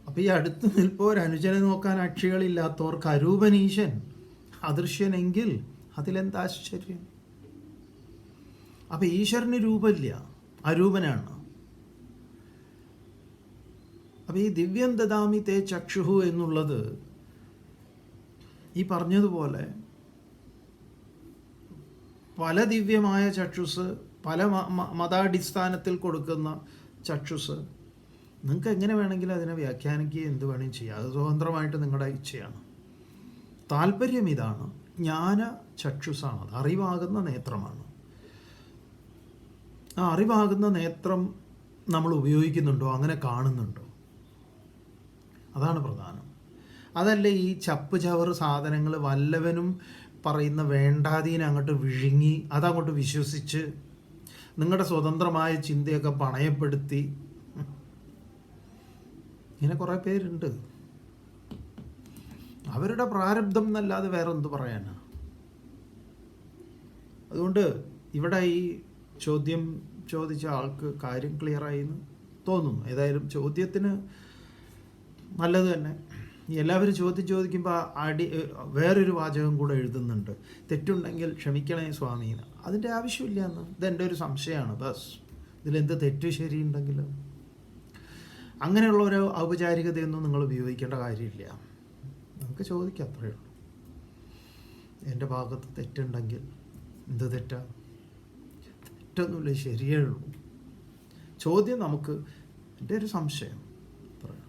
അപ്പോൾ ഈ അടുത്ത് നിൽപ്പോരനുജനെ നോക്കാൻ അക്ഷികളില്ലാത്തവർക്ക് അരൂപനീശൻ അദൃശ്യനെങ്കിൽ അതിലെന്താശ്ചര്യം. അപ്പോൾ ഈശ്വരന് രൂപമില്ല, അരൂപനാണ്. അപ്പോൾ ഈ ദിവ്യം ദദാമി തേ ചക്ഷുഹു എന്നുള്ളത് ഈ പറഞ്ഞതുപോലെ പല ദിവ്യമായ ചക്ഷുസ്, പല മതാടിസ്ഥാനത്തിൽ കൊടുക്കുന്ന ചക്ഷുസ്, നിങ്ങൾക്ക് എങ്ങനെ വേണമെങ്കിലും അതിനെ വ്യാഖ്യാനിക്കുകയും എന്ത് വേണമെങ്കിലും ചെയ്യാം. അത് സ്വതന്ത്രമായിട്ട് നിങ്ങളുടെ ഇച്ഛയാണ്. താല്പര്യം ഇതാണ്, ജ്ഞാന ചക്ഷുസാണ്, അത് അറിവാകുന്ന നേത്രമാണ്. ആ അറിവാകുന്ന നേത്രം നമ്മൾ ഉപയോഗിക്കുന്നുണ്ടോ, അങ്ങനെ കാണുന്നുണ്ടോ, അതാണ് പ്രധാനം. അതല്ല ഈ ചപ്പ് ചവറ് സാധനങ്ങൾ വല്ലവനും പറയുന്ന വേണ്ടാതീനെ അങ്ങോട്ട് വിഴുങ്ങി അതങ്ങോട്ട് വിശ്വസിച്ച് നിങ്ങളുടെ സ്വതന്ത്രമായ ചിന്തയൊക്കെ പണയപ്പെടുത്തി ഇങ്ങനെ കുറേ പേരുണ്ട്. അവരുടെ പ്രാരബ്ധം എന്നല്ലാതെ വേറെ എന്ത് പറയാനാ. അതുകൊണ്ട് ഇവിടെ ഈ ചോദ്യം ചോദിച്ച ആൾക്ക് കാര്യം ക്ലിയറായി എന്ന് തോന്നുന്നു. ഏതായാലും ചോദ്യത്തിന് നല്ലത് തന്നെ. എല്ലാവരും ചോദിക്കുമ്പോൾ വേറൊരു വാചകം കൂടെ എഴുതുന്നുണ്ട്, തെറ്റുണ്ടെങ്കിൽ ക്ഷമിക്കണേ സ്വാമി. അതിൻ്റെ ആവശ്യമില്ല എന്ന്, ഇതെൻ്റെ ഒരു സംശയമാണ് ബസ്. ഇതിലെന്ത് തെറ്റ് ശരിയുണ്ടെങ്കിലും അങ്ങനെയുള്ള ഒരു ഔപചാരികതയൊന്നും നിങ്ങൾ ഉപയോഗിക്കേണ്ട കാര്യമില്ല. നമുക്ക് ചോദിക്കാം, അത്രയേ ഉള്ളൂ. എൻ്റെ ഭാഗത്ത് തെറ്റുണ്ടെങ്കിൽ എന്ത് തെറ്റാ? തെറ്റൊന്നുമില്ല, ശരിയേ ഉള്ളൂ. ചോദ്യം നമുക്ക് എൻ്റെ ഒരു സംശയം, അത്രയാണ്.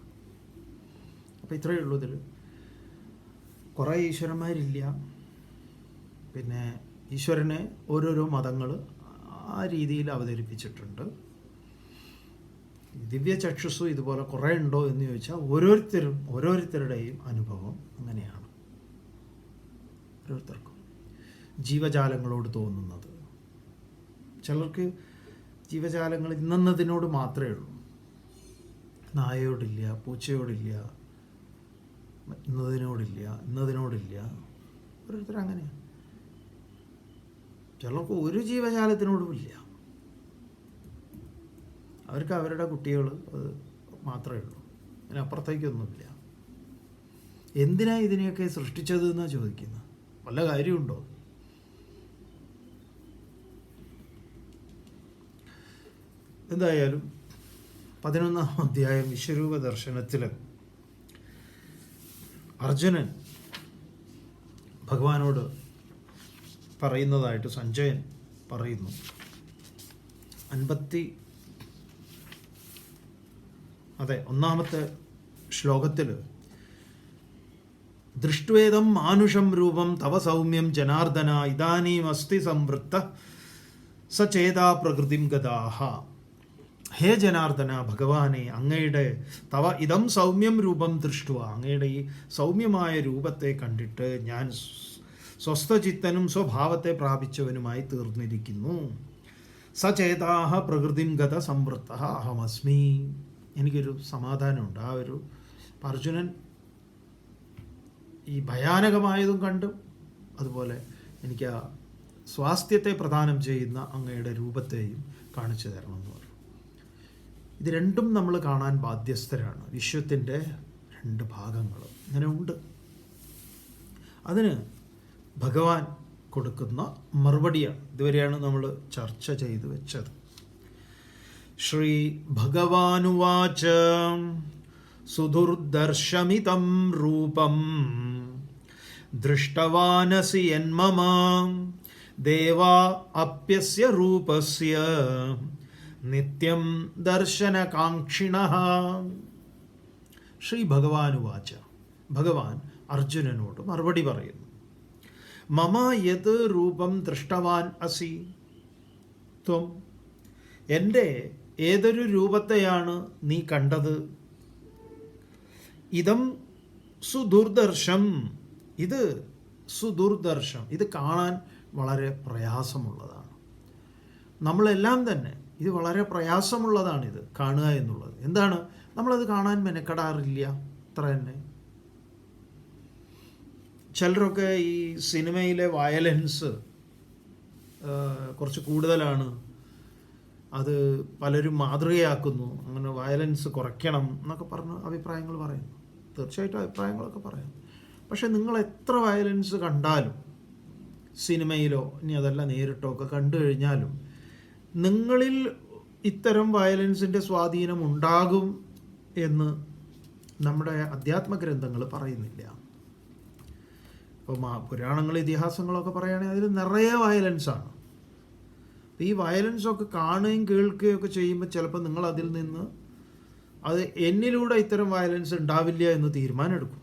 അപ്പോൾ ഇത്രയേ ഉള്ളൂ. ഇതിൽ കുറേ ഈശ്വരന്മാരില്ല. പിന്നെ ഈശ്വരനെ ഓരോരോ മതങ്ങൾ ആ രീതിയിൽ അവതരിപ്പിച്ചിട്ടുണ്ട്. ദിവ്യചക്ഷുസ്സും ഇതുപോലെ കുറേ ഉണ്ടോ എന്ന് ചോദിച്ചാൽ ഓരോരുത്തരുടെയും അനുഭവം അങ്ങനെയാണ്. ഓരോരുത്തർക്കും ജീവജാലങ്ങളോട് തോന്നുന്നത്, ചിലർക്ക് ജീവജാലങ്ങൾ ഇന്നതിനോട് മാത്രമേ ഉള്ളൂ, നായയോടില്ല, പൂച്ചയോടില്ല, ഇന്നതിനോടില്ല. ഓരോരുത്തർ അങ്ങനെയാണ്. ചിലർക്ക് ഒരു ജീവജാലത്തിനോടും ഇല്ല. അവർക്ക് അവരുടെ കുട്ടികൾ അത് മാത്രമേ ഉള്ളൂ, അതിനപ്പുറത്തേക്കൊന്നുമില്ല. എന്തിനാ ഇതിനെയൊക്കെ സൃഷ്ടിച്ചത് എന്നാണ് ചോദിക്കുന്നത്. വല്ല കാര്യമുണ്ടോ? എന്തായാലും 11-ാം അധ്യായം വിശ്വരൂപ ദർശനത്തിൽ അർജുനൻ ഭഗവാനോട് പറയുന്നതായിട്ട് സഞ്ജയൻ പറയുന്നു. 1-ാമത്തെ ശ്ലോകത്തിൽ ദൃഷ്ട്വേദം മാനുഷം രൂപം തവ സൗമ്യം ജനാർദ്ദന ഇദാനീം അസ്തി സംവൃത്ത സചേതാ പ്രകൃതിം ഗതാഹ. ഹേ ജനാർദ്ദന, ഭഗവാനെ, അങ്ങയുടെ തവ ഇതം സൗമ്യം രൂപം ദൃഷ്ടുവ, അങ്ങയുടെ ഈ സൗമ്യമായ രൂപത്തെ കണ്ടിട്ട് ഞാൻ സ്വസ്ഥചിത്തനും സ്വഭാവത്തെ പ്രാപിച്ചവനുമായി തീർന്നിരിക്കുന്നു. സചേതാഹ പ്രകൃതിം ഗത സംവൃത്ത അഹമസ്മി. എനിക്കൊരു സമാധാനമുണ്ട്. ആ ഒരു അർജുനൻ ഈ ഭയാനകമായതും കണ്ടു, അതുപോലെ എനിക്ക് ആ സ്വാസ്ഥ്യത്തെ പ്രദാനം ചെയ്യുന്ന അങ്ങയുടെ രൂപത്തെയും കാണിച്ചു തരണമെന്ന് പറഞ്ഞു. ഇത് രണ്ടും നമ്മൾ കാണാൻ ബാധ്യസ്ഥരാണ്. വിശ്വത്തിൻ്റെ 2 ഭാഗങ്ങൾ ഇങ്ങനെ ഉണ്ട്. അതിന് ഭഗവാൻ കൊടുക്കുന്ന മറുപടിയാണ്. ഇതുവരെയാണ് നമ്മൾ ചർച്ച ചെയ്തു വെച്ചത്. ശ്രീ ഭഗവാനുവാച സുദുർദർശമിതം രൂപം ദൃഷ്ടവാനസി യന്മമ ദേവാ അപ്യസ്യ രൂപസ്യ നിത്യം ദർശനകാംക്ഷിണഃ. ശ്രീ ഭഗവാനുവാച, ഭഗവാൻ അർജുനനോട് മറുപടി പറയുന്നു. മമ യത് രൂപം ദൃഷ്ടവാൻ അസി ത്വം, എൻ്റെ ഏതൊരു രൂപത്തെയാണ് നീ കണ്ടത്? ഇതം സുദുർദർശം, ഇത് സുദുർദർശം, ഇത് കാണാൻ വളരെ പ്രയാസമുള്ളതാണ്. നമ്മളെല്ലാം തന്നെ ഇത് വളരെ പ്രയാസമുള്ളതാണിത് കാണുക എന്നുള്ളത്. എന്താണ്? നമ്മളത് കാണാൻ മെനക്കെടാറില്ല, അത്ര തന്നെ. ചിലരൊക്കെ ഈ സിനിമയിലെ വയലൻസ് കുറച്ച് കൂടുതലാണ്, അത് പലരും മാതൃകയാക്കുന്നു, അങ്ങനെ വയലൻസ് കുറയ്ക്കണം എന്നൊക്കെ പറഞ്ഞ് അഭിപ്രായങ്ങൾ പറയുന്നു. തീർച്ചയായിട്ടും അഭിപ്രായങ്ങളൊക്കെ പറയാം. പക്ഷെ നിങ്ങൾ എത്ര വയലൻസ് കണ്ടാലും, സിനിമയിലോ ഇനി അതല്ല നേരിട്ടോ ഒക്കെ കണ്ടു കഴിഞ്ഞാലും, നിങ്ങളിൽ ഇത്തരം വയലൻസിൻ്റെ സ്വാധീനം ഉണ്ടാകും എന്ന് നമ്മുടെ അധ്യാത്മ ഗ്രന്ഥങ്ങൾ പറയുന്നില്ല. ഇപ്പോൾ പുരാണങ്ങൾ, ഇതിഹാസങ്ങളൊക്കെ പറയുകയാണെങ്കിൽ അതിൽ നിറയെ വയലൻസാണ്. ഈ വയലൻസൊക്കെ കാണുകയും കേൾക്കുകയും ഒക്കെ ചെയ്യുമ്പോൾ ചിലപ്പോൾ നിങ്ങൾ അതിൽ നിന്ന് അത് എന്നിലൂടെ ഇത്തരം വയലൻസ് ഉണ്ടാവില്ല എന്ന് തീരുമാനം എടുക്കും.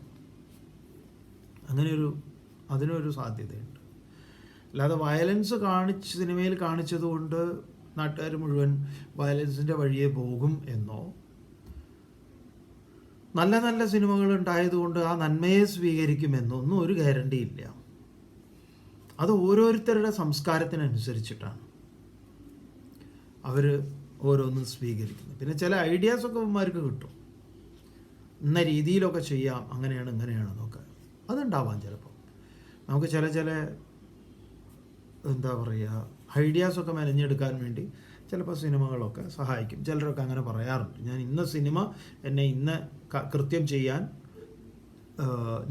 അതിനൊരു സാധ്യതയുണ്ട്. അല്ലാതെ വയലൻസ് സിനിമയിൽ കാണിച്ചതുകൊണ്ട് നാട്ടുകാർ മുഴുവൻ വയലൻസിൻ്റെ വഴിയെ പോകും എന്നോ, നല്ല നല്ല സിനിമകൾ ഉണ്ടായതുകൊണ്ട് ആ നന്മയെ സ്വീകരിക്കുമെന്നോ ഒന്നും ഒരു ഗ്യാരണ്ടി ഇല്ല. അത് ഓരോരുത്തരുടെ സംസ്കാരത്തിനനുസരിച്ചിട്ടാണ് അവർ ഓരോന്നും സ്വീകരിക്കുന്നത്. പിന്നെ ചില ഐഡിയാസൊക്കെ അവന്മാർക്ക് കിട്ടും, ഇന്ന രീതിയിലൊക്കെ ചെയ്യാം, അങ്ങനെയാണ് ഇങ്ങനെയാണെന്നൊക്കെ അതുണ്ടാവാം. ചിലപ്പോൾ നമുക്ക് ചില എന്താ പറയുക, ഐഡിയാസൊക്കെ മെനഞ്ഞെടുക്കാൻ വേണ്ടി ചിലപ്പോൾ സിനിമകളൊക്കെ സഹായിക്കും. ചിലരൊക്കെ അങ്ങനെ പറയാറുണ്ട്, ഞാൻ ഇന്ന സിനിമ എന്നെ ഇന്ന കൃത്യം ചെയ്യാൻ,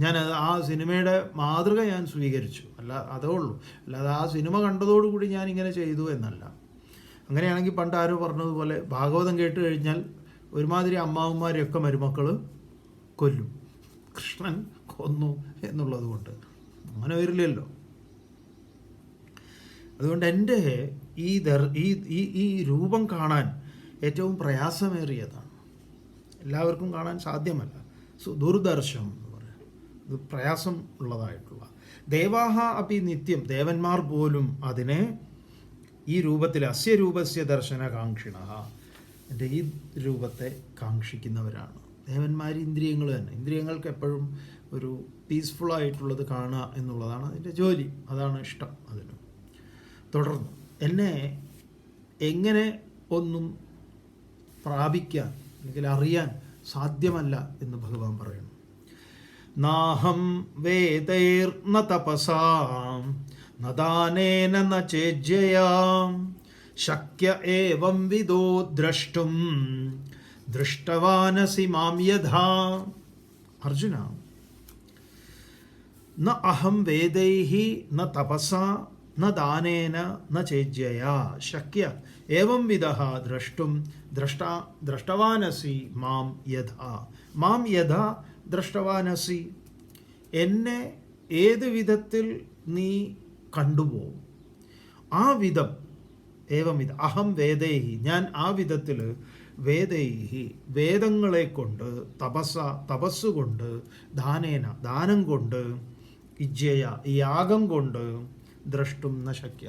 ഞാൻ ആ സിനിമയുടെ മാതൃക ഞാൻ സ്വീകരിച്ചു, അതേ ഉള്ളൂ. അല്ലാതെ ആ സിനിമ കണ്ടതോടുകൂടി ഞാൻ ഇങ്ങനെ ചെയ്തു എന്നല്ല. അങ്ങനെയാണെങ്കിൽ പണ്ട് ആരോ പറഞ്ഞതുപോലെ ഭാഗവതം കേട്ട് കഴിഞ്ഞാൽ ഒരുമാതിരി അമ്മാവന്മാരെയൊക്കെ മരുമക്കൾ കൊല്ലും, കൃഷ്ണൻ കൊന്നു എന്നുള്ളത് കൊണ്ട്. അങ്ങനെ വരില്ലല്ലോ. അതുകൊണ്ട് എൻ്റെ ഈ രൂപം കാണാൻ ഏറ്റവും പ്രയാസമേറിയതാണ്. എല്ലാവർക്കും കാണാൻ സാധ്യമല്ല. ദുർദർശം എന്ന് പറയാം, ഇത് പ്രയാസം ഉള്ളതായിട്ടുള്ള. ദേവാഹ അപ്പി നിത്യം, ദേവന്മാർ പോലും അതിനെ ഈ രൂപത്തിൽ അസ്യ രൂപസ്യ ദർശനകാംക്ഷിണ, എൻ്റെ ഈ രൂപത്തെ കാക്ഷിക്കുന്നവരാണ് ദേവന്മാർ. ഇന്ദ്രിയങ്ങൾ തന്നെ, ഇന്ദ്രിയങ്ങൾക്ക് എപ്പോഴും ഒരു പീസ്ഫുള്ളായിട്ടുള്ളത് കാണുക എന്നുള്ളതാണ് അതിൻ്റെ ജോലി, അതാണ് ഇഷ്ടം അതിന്. തുടർന്ന് എന്നെ എങ്ങനെ ഒന്നും പ്രാപിക്കാൻ അല്ലെങ്കിൽ അറിയാൻ സാധ്യമല്ല എന്ന് ഭഗവാൻ പറയുന്നു. നാഹം വേദൈർന തപസാം ന ദാനേന ന ചേജ്യയാം ശക്യ ഏവം വിദോ ദ്രഷ്ടും ദൃഷ്ടവാനസി മാം യഥാ. അർജുന, ന അഹം വേദൈഹി ന തപസാ ന ദാനേന ന ചേജ്യയാ ശക്യ ഏവം വിധഃ ദ്രഷ്ടും ദ്രഷ്ടവാനസി മാം യഥാ. മാം യഥാ ദ്രഷ്ടവാനസി, എന്നെ ഏത് വിധത്തിൽ നീ കണ്ടുപോകും ആ വിധം. ഏവം വിധ അഹം വേദൈഹി, ഞാൻ ആ വിധത്തിൽ വേദൈഹി വേദങ്ങളെ കൊണ്ട്, തപസ്സുകൊണ്ട്, ദാനേന ദാനം കൊണ്ട്, ഇജ്യയ യാഗം കൊണ്ട്, ദ്രഷ്ടും ന ശക്യ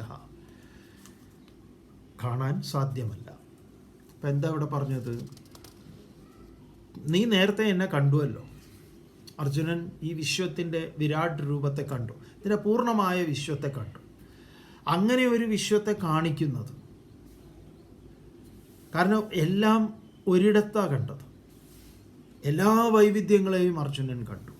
കാണാൻ സാധ്യമല്ല. അപ്പം എന്താ ഇവിടെ പറഞ്ഞത്? നീ നേരത്തെ എന്നെ കണ്ടുവല്ലോ. അർജുനൻ ഈ വിശ്വത്തിൻ്റെ വിരാട് രൂപത്തെ കണ്ടു, ഇതിൻ്റെ പൂർണ്ണമായ വിശ്വത്തെ കണ്ടു. അങ്ങനെ ഒരു വിശ്വത്തെ കാണിക്കുന്നത്, കാരണം എല്ലാം ഒരിടത്താണ് കണ്ടത്. എല്ലാ വൈവിധ്യങ്ങളെയും അർജുനൻ കണ്ടു.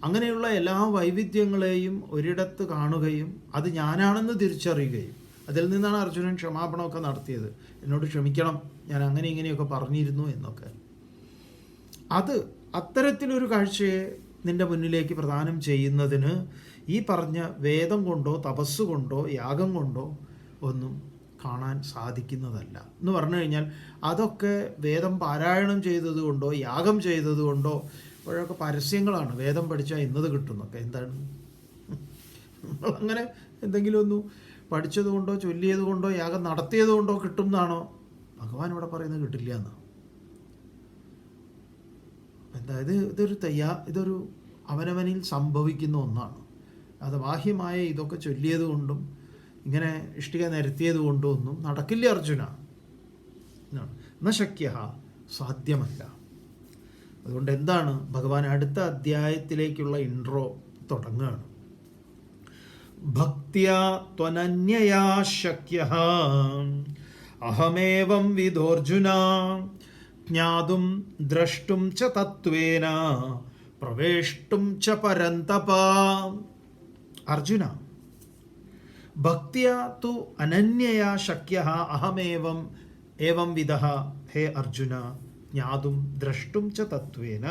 അങ്ങനെയുള്ള എല്ലാ വൈവിധ്യങ്ങളെയും ഒരിടത്ത് കാണുകയും അത് ഞാനാണെന്ന് തിരിച്ചറിയുകയും, അതിൽ നിന്നാണ് അർജുനൻ ക്ഷമാപണമൊക്കെ നടത്തിയത്. എന്നോട് ക്ഷമിക്കണം, ഞാൻ അങ്ങനെ ഇങ്ങനെയൊക്കെ പറഞ്ഞിരുന്നു എന്നൊക്കെ. അത് അത്തരത്തിലൊരു കാഴ്ചയെ നിൻ്റെ മുന്നിലേക്ക് പ്രദാനം ചെയ്യുന്നതിന് ഈ പറഞ്ഞ വേദം കൊണ്ടോ തപസ്സുകൊണ്ടോ യാഗം കൊണ്ടോ ഒന്നും കാണാൻ സാധിക്കുന്നതല്ല എന്ന് പറഞ്ഞു കഴിഞ്ഞാൽ, അതൊക്കെ വേദം പാരായണം ചെയ്തതുകൊണ്ടോ യാഗം ചെയ്തതുകൊണ്ടോ, ഇപ്പോഴൊക്കെ പരസ്യങ്ങളാണ്, വേദം പഠിച്ചാൽ ഇന്നത് കിട്ടുന്നൊക്കെ. എന്താണ് നമ്മളങ്ങനെ എന്തെങ്കിലും ഒന്ന് പഠിച്ചതുകൊണ്ടോ ചൊല്ലിയതുകൊണ്ടോ യാഗം നടത്തിയതുകൊണ്ടോ കിട്ടും എന്നാണോ ഭഗവാൻ ഇവിടെ പറയുന്നത്? കിട്ടില്ല എന്നാണ്. അതായത് ഇതൊരു അവനവനിൽ സംഭവിക്കുന്ന ഒന്നാണ്. അത് ബാഹ്യമായ ഇതൊക്കെ ചൊല്ലിയത് കൊണ്ടും ഇങ്ങനെ ഇഷ്ടിക നിരത്തിയത് കൊണ്ടും ഒന്നും നടക്കില്ല അർജുന. ന ശക്യ, സാധ്യമല്ല. അതുകൊണ്ട് എന്താണ് ഭഗവാൻ അടുത്ത അധ്യായത്തിലേക്കുള്ള ഇൻട്രോ തുടങ്ങുകയാണ്. ഭക്ത്യാ ത്വനന്യയാ ശക്യഃ അഹമേവം വിദോർജുന ജ്ഞാതും ദ്രഷ്ടും ച തത്വേന പ്രവേഷ്ടും ച പരന്തപ. അർജുന, ഭക്ത്യാ തു അനന്യയാ ശക്യഃ അഹമേവം ഏവം വിധഃ. ഹേ അർജുന, ജ്ഞാതും ദ്രഷ്ടും ച തത്വേന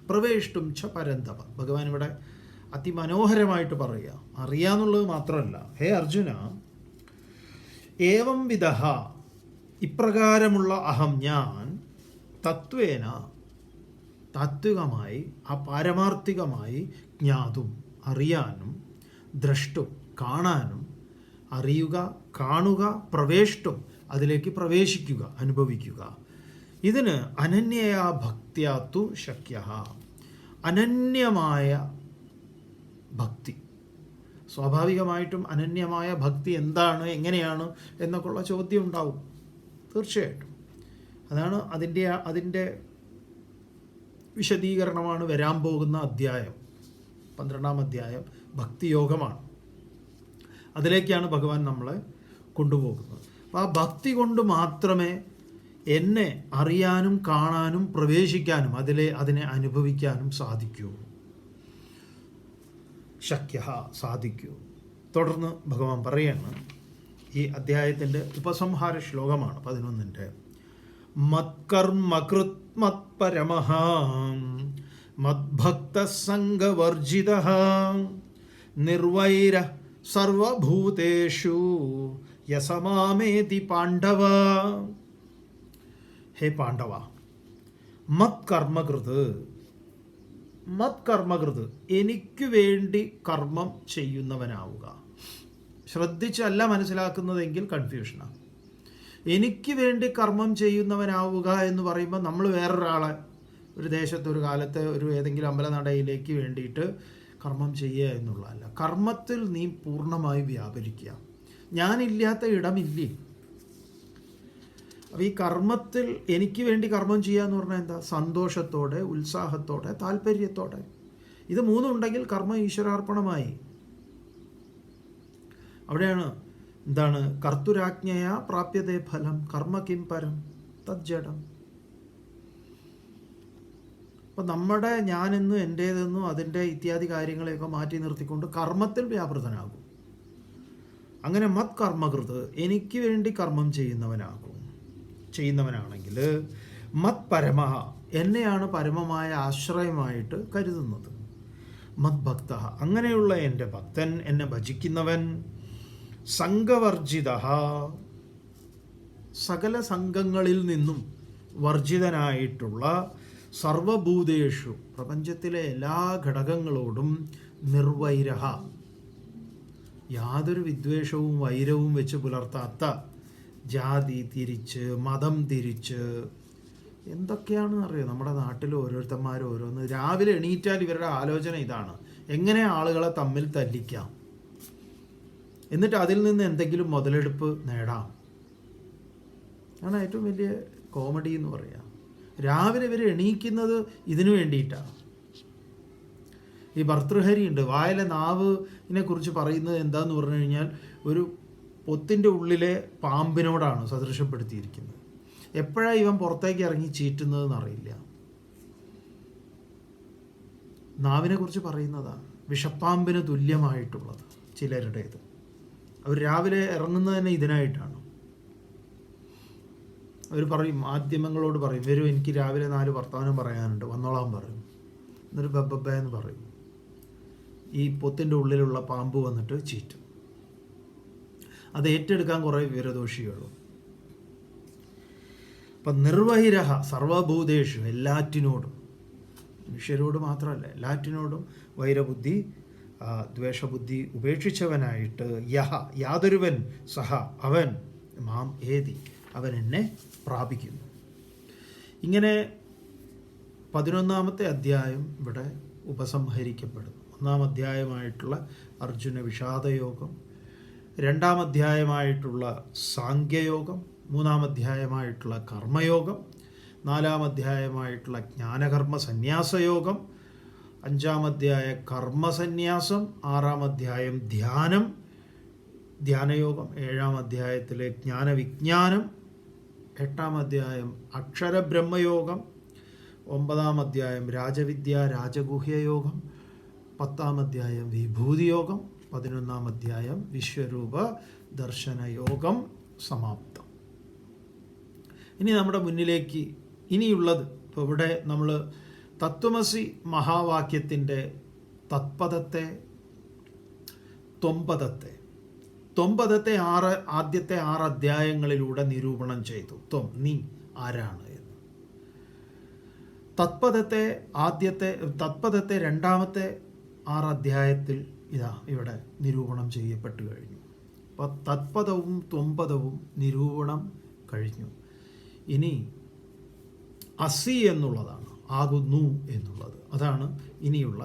പ്രവേഷ്ടും ച പരന്തപ. ഭഗവാൻ ഇവിടെ അതിമനോഹരമായിട്ട് പറയുക, അറിയാന്നുള്ളത് മാത്രമല്ല. ഹേ അർജുന, ഏവം വിധഃ, ഇപ്രകാരമുള്ള അഹം ഞാൻ, തത്വേന താത്വികമായി, ആ പാരമാർത്ഥികമായി, ജ്ഞാതും അറിയാനും, ദ്രഷ്ടും കാണാനും, അറിയുക കാണുക, പ്രവേഷ്ടും അതിലേക്ക് പ്രവേശിക്കുക അനുഭവിക്കുക. ഇതിന് അനന്യയാ ഭക്ത്യാത്തു ശക്യഃ, അനന്യമായ ഭക്തി. സ്വാഭാവികമായിട്ടും അനന്യമായ ഭക്തി എന്താണ്, എങ്ങനെയാണ് എന്നൊക്കെയുള്ള ചോദ്യം ഉണ്ടാവും തീർച്ചയായിട്ടും. അതാണ് അതിൻ്റെ വിശദീകരണമാണ് വരാൻ പോകുന്ന അധ്യായം. 12-ാം അധ്യായം ഭക്തിയോഗമാണ്. അതിലേക്കാണ് ഭഗവാൻ നമ്മളെ കൊണ്ടുപോകുന്നത്. അപ്പോൾ ആ ഭക്തി കൊണ്ട് മാത്രമേ എന്നെ അറിയാനും കാണാനും പ്രവേശിക്കാനും അതിനെ അനുഭവിക്കാനും സാധിക്കൂ. ശക്യ, സാധിക്കൂ. തുടർന്ന് ഭഗവാൻ പറയാണ്, ഈ അധ്യായത്തിൻ്റെ ഉപസംഹാര ശ്ലോകമാണ് 11-ൻ്റെ. മത്കർമ്മകൃത് മത്പരമഃ മദ്ഭക്തസംഗവർജിതഃ നിർവൈരഃ സർവഭൂതേഷു യസമാമേതി പാണ്ഡവ. ഹേ പാണ്ഡവ, മത്കർമ്മകൃത്, എനിക്ക് വേണ്ടി കർമ്മം ചെയ്യുന്നവനാവുക. ശ്രദ്ധിച്ചല്ല മനസ്സിലാക്കുന്നതെങ്കിൽ കൺഫ്യൂഷനാണ്. എനിക്ക് വേണ്ടി കർമ്മം ചെയ്യുന്നവനാവുക എന്ന് പറയുമ്പോൾ നമ്മൾ വേറൊരാളെ ഒരു ദേശത്ത് ഒരു കാലത്ത് ഒരു ഏതെങ്കിലും അമ്പലനടയിലേക്ക് വേണ്ടിയിട്ട് കർമ്മം ചെയ്യുക എന്നുള്ളതല്ല. കർമ്മത്തിൽ നീ പൂർണ്ണമായി വ്യാപരിക്കുക. ഞാനില്ലാത്ത ഇടമില്ലേ. അപ്പോൾ ഈ കർമ്മത്തിൽ എനിക്ക് വേണ്ടി കർമ്മം ചെയ്യുക എന്ന് പറഞ്ഞാൽ എന്താ? സന്തോഷത്തോടെ, ഉത്സാഹത്തോടെ, താല്പര്യത്തോടെ. ഇത് മൂന്നും ഉണ്ടെങ്കിൽ കർമ്മം ഈശ്വരാർപ്പണമായി. അവിടെയാണ് എന്താണ്? കർത്തുരാജ്ഞയാ പ്രാപ്യതേ ഫലം കർമ്മ കിം പരം തജ്ജഡം. അപ്പം നമ്മുടെ ഞാനെന്നും എൻ്റേതെന്നും അതിൻ്റെ ഇത്യാദി കാര്യങ്ങളെയൊക്കെ മാറ്റി നിർത്തിക്കൊണ്ട് കർമ്മത്തിൽ വ്യാപൃതനാകും. അങ്ങനെ മത് കർമ്മകൃത് എനിക്ക് വേണ്ടി കർമ്മം ചെയ്യുന്നവനാണെങ്കിൽ മത് പരമഹ എന്നെയാണ് പരമമായ ആശ്രയമായിട്ട് കരുതുന്നത്. മത് ഭക്ത അങ്ങനെയുള്ള എൻ്റെ ഭക്തൻ, എന്നെ ഭജിക്കുന്നവൻ, സംഘവർജിത സകല സംഘങ്ങളിൽ നിന്നും വർജിതനായിട്ടുള്ള, സർവഭൂതേഷു പ്രപഞ്ചത്തിലെ എല്ലാ ഘടകങ്ങളോടും നിർവൈരഹ യാതൊരു വിദ്വേഷവും വൈരവും വെച്ച് പുലർത്താത്ത, ജാതി തിരിച്ച് മതം തിരിച്ച് എന്തൊക്കെയാണ് അറിയോ നമ്മുടെ നാട്ടിൽ ഓരോരുത്തന്മാരും ഓരോന്ന്. രാവിലെ എണീറ്റാൽ ഇവരുടെ ആലോചന ഇതാണ്, എങ്ങനെ ആളുകളെ തമ്മിൽ തല്ലിക്കാം, എന്നിട്ട് അതിൽ നിന്ന് എന്തെങ്കിലും മുതലെടുപ്പ് നേടാം. ആണ് ഏറ്റവും വലിയ കോമഡി എന്ന് പറയാം. രാവിലെ ഇവർ എണീക്കുന്നത് ഇതിനു വേണ്ടിയിട്ടാണ്. ഈ ഭർതൃഹരി ഉണ്ട്, വായിലെ നാവിനെ കുറിച്ച് പറയുന്നത് എന്താന്ന് പറഞ്ഞു കഴിഞ്ഞാൽ ഒരു പൊത്തിൻ്റെ ഉള്ളിലെ പാമ്പിനോടാണ് സദൃശപ്പെടുത്തിയിരിക്കുന്നത്. എപ്പോഴാണ് ഇവൻ പുറത്തേക്ക് ഇറങ്ങി ചീറ്റുന്നതെന്ന് അറിയില്ല. നാവിനെ കുറിച്ച് പറയുന്നതാണ് വിഷപ്പാമ്പിന് തുല്യമായിട്ടുള്ളത് ചിലരുടേത്. അവർ രാവിലെ ഇറങ്ങുന്നത് തന്നെ ഇതിനായിട്ടാണ്. അവർ പറയും, മാധ്യമങ്ങളോട് പറയും, വരും എനിക്ക് രാവിലെ 4 വർത്തമാനം പറയാനുണ്ട്, വന്നോളാൻ പറയും. എന്നിട്ട് ബബ്ബ എന്ന് പറയും. ഈ പൊത്തിൻ്റെ ഉള്ളിലുള്ള പാമ്പ് വന്നിട്ട് ചീറ്റും. അത് ഏറ്റെടുക്കാൻ കുറേ വിവരദോഷികളും. അപ്പം നിർവഹിരഹ സർവഭൂതേഷു എല്ലാറ്റിനോടും, മനുഷ്യരോട് മാത്രമല്ല എല്ലാറ്റിനോടും വൈരബുദ്ധി ദ്വേഷബുദ്ധി ഉപേക്ഷിച്ചവനായിട്ട്, യാതൊരുവൻ സഹ അവൻ മാം ഏതി അവൻ എന്നെ പ്രാപിക്കുന്നു. ഇങ്ങനെ 11ാമത്തെ അധ്യായം ഇവിടെ ഉപസംഹരിക്കപ്പെടുന്നു. 1-ാം അധ്യായമായിട്ടുള്ള അർജുന വിഷാദയോഗം, 2-ാം അധ്യായമായിട്ടുള്ള സാംഖ്യയോഗം, 3-ാം അധ്യായമായിട്ടുള്ള കർമ്മയോഗം, 4-ാം അധ്യായമായിട്ടുള്ള ജ്ഞാനകർമ്മ സന്യാസയോഗം, 5-ാം അധ്യായ കർമ്മസന്യാസം, 6-ാം അധ്യായം ധ്യാനയോഗം, 7-ാം അധ്യായത്തിലെ ജ്ഞാനവിജ്ഞാനം, 8-ാം അധ്യായം അക്ഷരബ്രഹ്മയോഗം, 9-ാം അധ്യായം രാജവിദ്യ രാജഗുഹ്യയോഗം, 10-ാം അധ്യായം വിഭൂതിയോഗം, 11-ാം അധ്യായം വിശ്വരൂപ ദർശനയോഗം സമാപ്തം. ഇനി നമ്മുടെ മുന്നിലേക്ക് ഇനിയുള്ളത്, ഇപ്പോൾ ഇവിടെ നമ്മൾ തത്വമസി മഹാവാക്യത്തിൻ്റെ തത്പദത്തെ, ത്വംപദത്തെ ആദ്യത്തെ 6 അധ്യായങ്ങളിലൂടെ നിരൂപണം ചെയ്തു. നീ ആരാണ് എന്ന്. തത്പദത്തെ 2-ാമത്തെ 6 അധ്യായത്തിൽ ഇവിടെ നിരൂപണം ചെയ്യപ്പെട്ടു കഴിഞ്ഞു. അപ്പോൾ തത്പദവും ത്വംപദവും നിരൂപണം കഴിഞ്ഞു. ഇനി അസി എന്നുള്ളതാണ്, ആകുന്നു എന്നുള്ളത്. അതാണ് ഇനിയുള്ള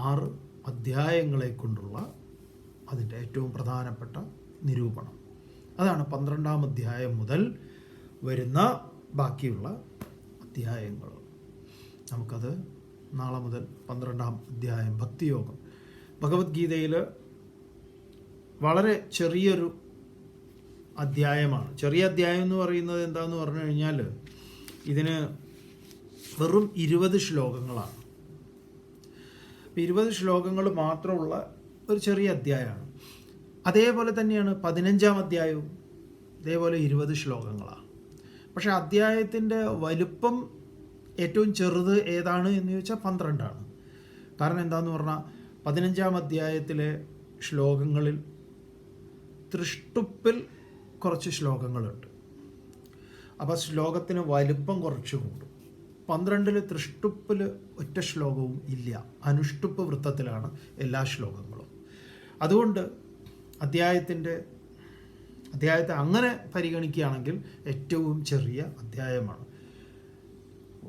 6 അധ്യായങ്ങളെ കൊണ്ടുള്ള അതിൻ്റെ ഏറ്റവും പ്രധാനപ്പെട്ട നിരൂപണം. അതാണ് 12-ാം അധ്യായം മുതൽ വരുന്ന ബാക്കിയുള്ള അധ്യായങ്ങൾ. നമുക്കത് നാളെ മുതൽ 12-ാം അധ്യായം ഭക്തിയോഗം. ഭഗവത്ഗീതയിൽ വളരെ ചെറിയൊരു അധ്യായമാണ്. ചെറിയ അധ്യായം എന്ന് പറയുന്നത് എന്താണെന്ന് പറഞ്ഞു കഴിഞ്ഞാൽ ഇതിന് വെറും 20 ശ്ലോകങ്ങളാണ്. 20 ശ്ലോകങ്ങൾ മാത്രമുള്ള ഒരു ചെറിയ അധ്യായമാണ്. അതേപോലെ തന്നെയാണ് 15-ാം അധ്യായവും ഇതേപോലെ 20 ശ്ലോകങ്ങളാണ്. പക്ഷേ അധ്യായത്തിൻ്റെ വലുപ്പം ഏറ്റവും ചെറുത് ഏതാണ് എന്ന് ചോദിച്ചാൽ 12ആണ്. കാരണം എന്താണെന്ന് പറഞ്ഞാൽ 15-ാം അധ്യായത്തിലെ ശ്ലോകങ്ങളിൽ തൃഷ്ടുപ്പിൽ കുറച്ച് ശ്ലോകങ്ങളുണ്ട്. അപ്പോൾ ശ്ലോകത്തിന് വലുപ്പം കുറച്ച് കൂടും. 12-ൽ തൃഷ്ടുപ്പിൽ ഒറ്റ ശ്ലോകവും ഇല്ല. അനുഷ്ടുപ്പ് വൃത്തത്തിലാണ് എല്ലാ ശ്ലോകങ്ങളും. അതുകൊണ്ട് അധ്യായത്തെ അങ്ങനെ പരിഗണിക്കുകയാണെങ്കിൽ ഏറ്റവും ചെറിയ അധ്യായമാണ്.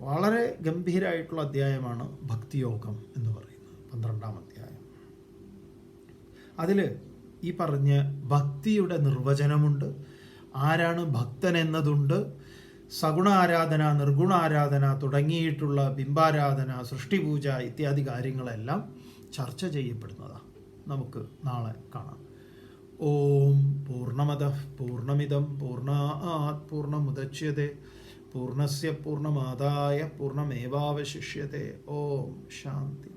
വളരെ ഗംഭീരമായിട്ടുള്ള അധ്യായമാണ് ഭക്തിയോഗം എന്ന് പറയുന്നത്, 12-ാം അധ്യായം. അതിൽ ഈ പറഞ്ഞ ഭക്തിയുടെ നിർവചനമുണ്ട്, ആരാണ് ഭക്തൻ എന്നതുണ്ട്, സഗുണ ആരാധന, നിർഗുണ ആരാധന തുടങ്ങിയിട്ടുള്ള ബിംബാരാധന, സൃഷ്ടിപൂജ ഇത്യാദി കാര്യങ്ങളെല്ലാം ചർച്ച ചെയ്യപ്പെടുന്നതാണ്. നമുക്ക് നാളെ കാണാം. ഓം പൂർണ്ണമദഃ പൂർണ്ണമിദം പൂർണ്ണാത് പൂർണ്ണമുദച്യത്തെ പൂർണ്ണസ്യ പൂർണ്ണമാദായ പൂർണ്ണമേവാവശിഷ്യത്തെ. ഓം ശാന്തി.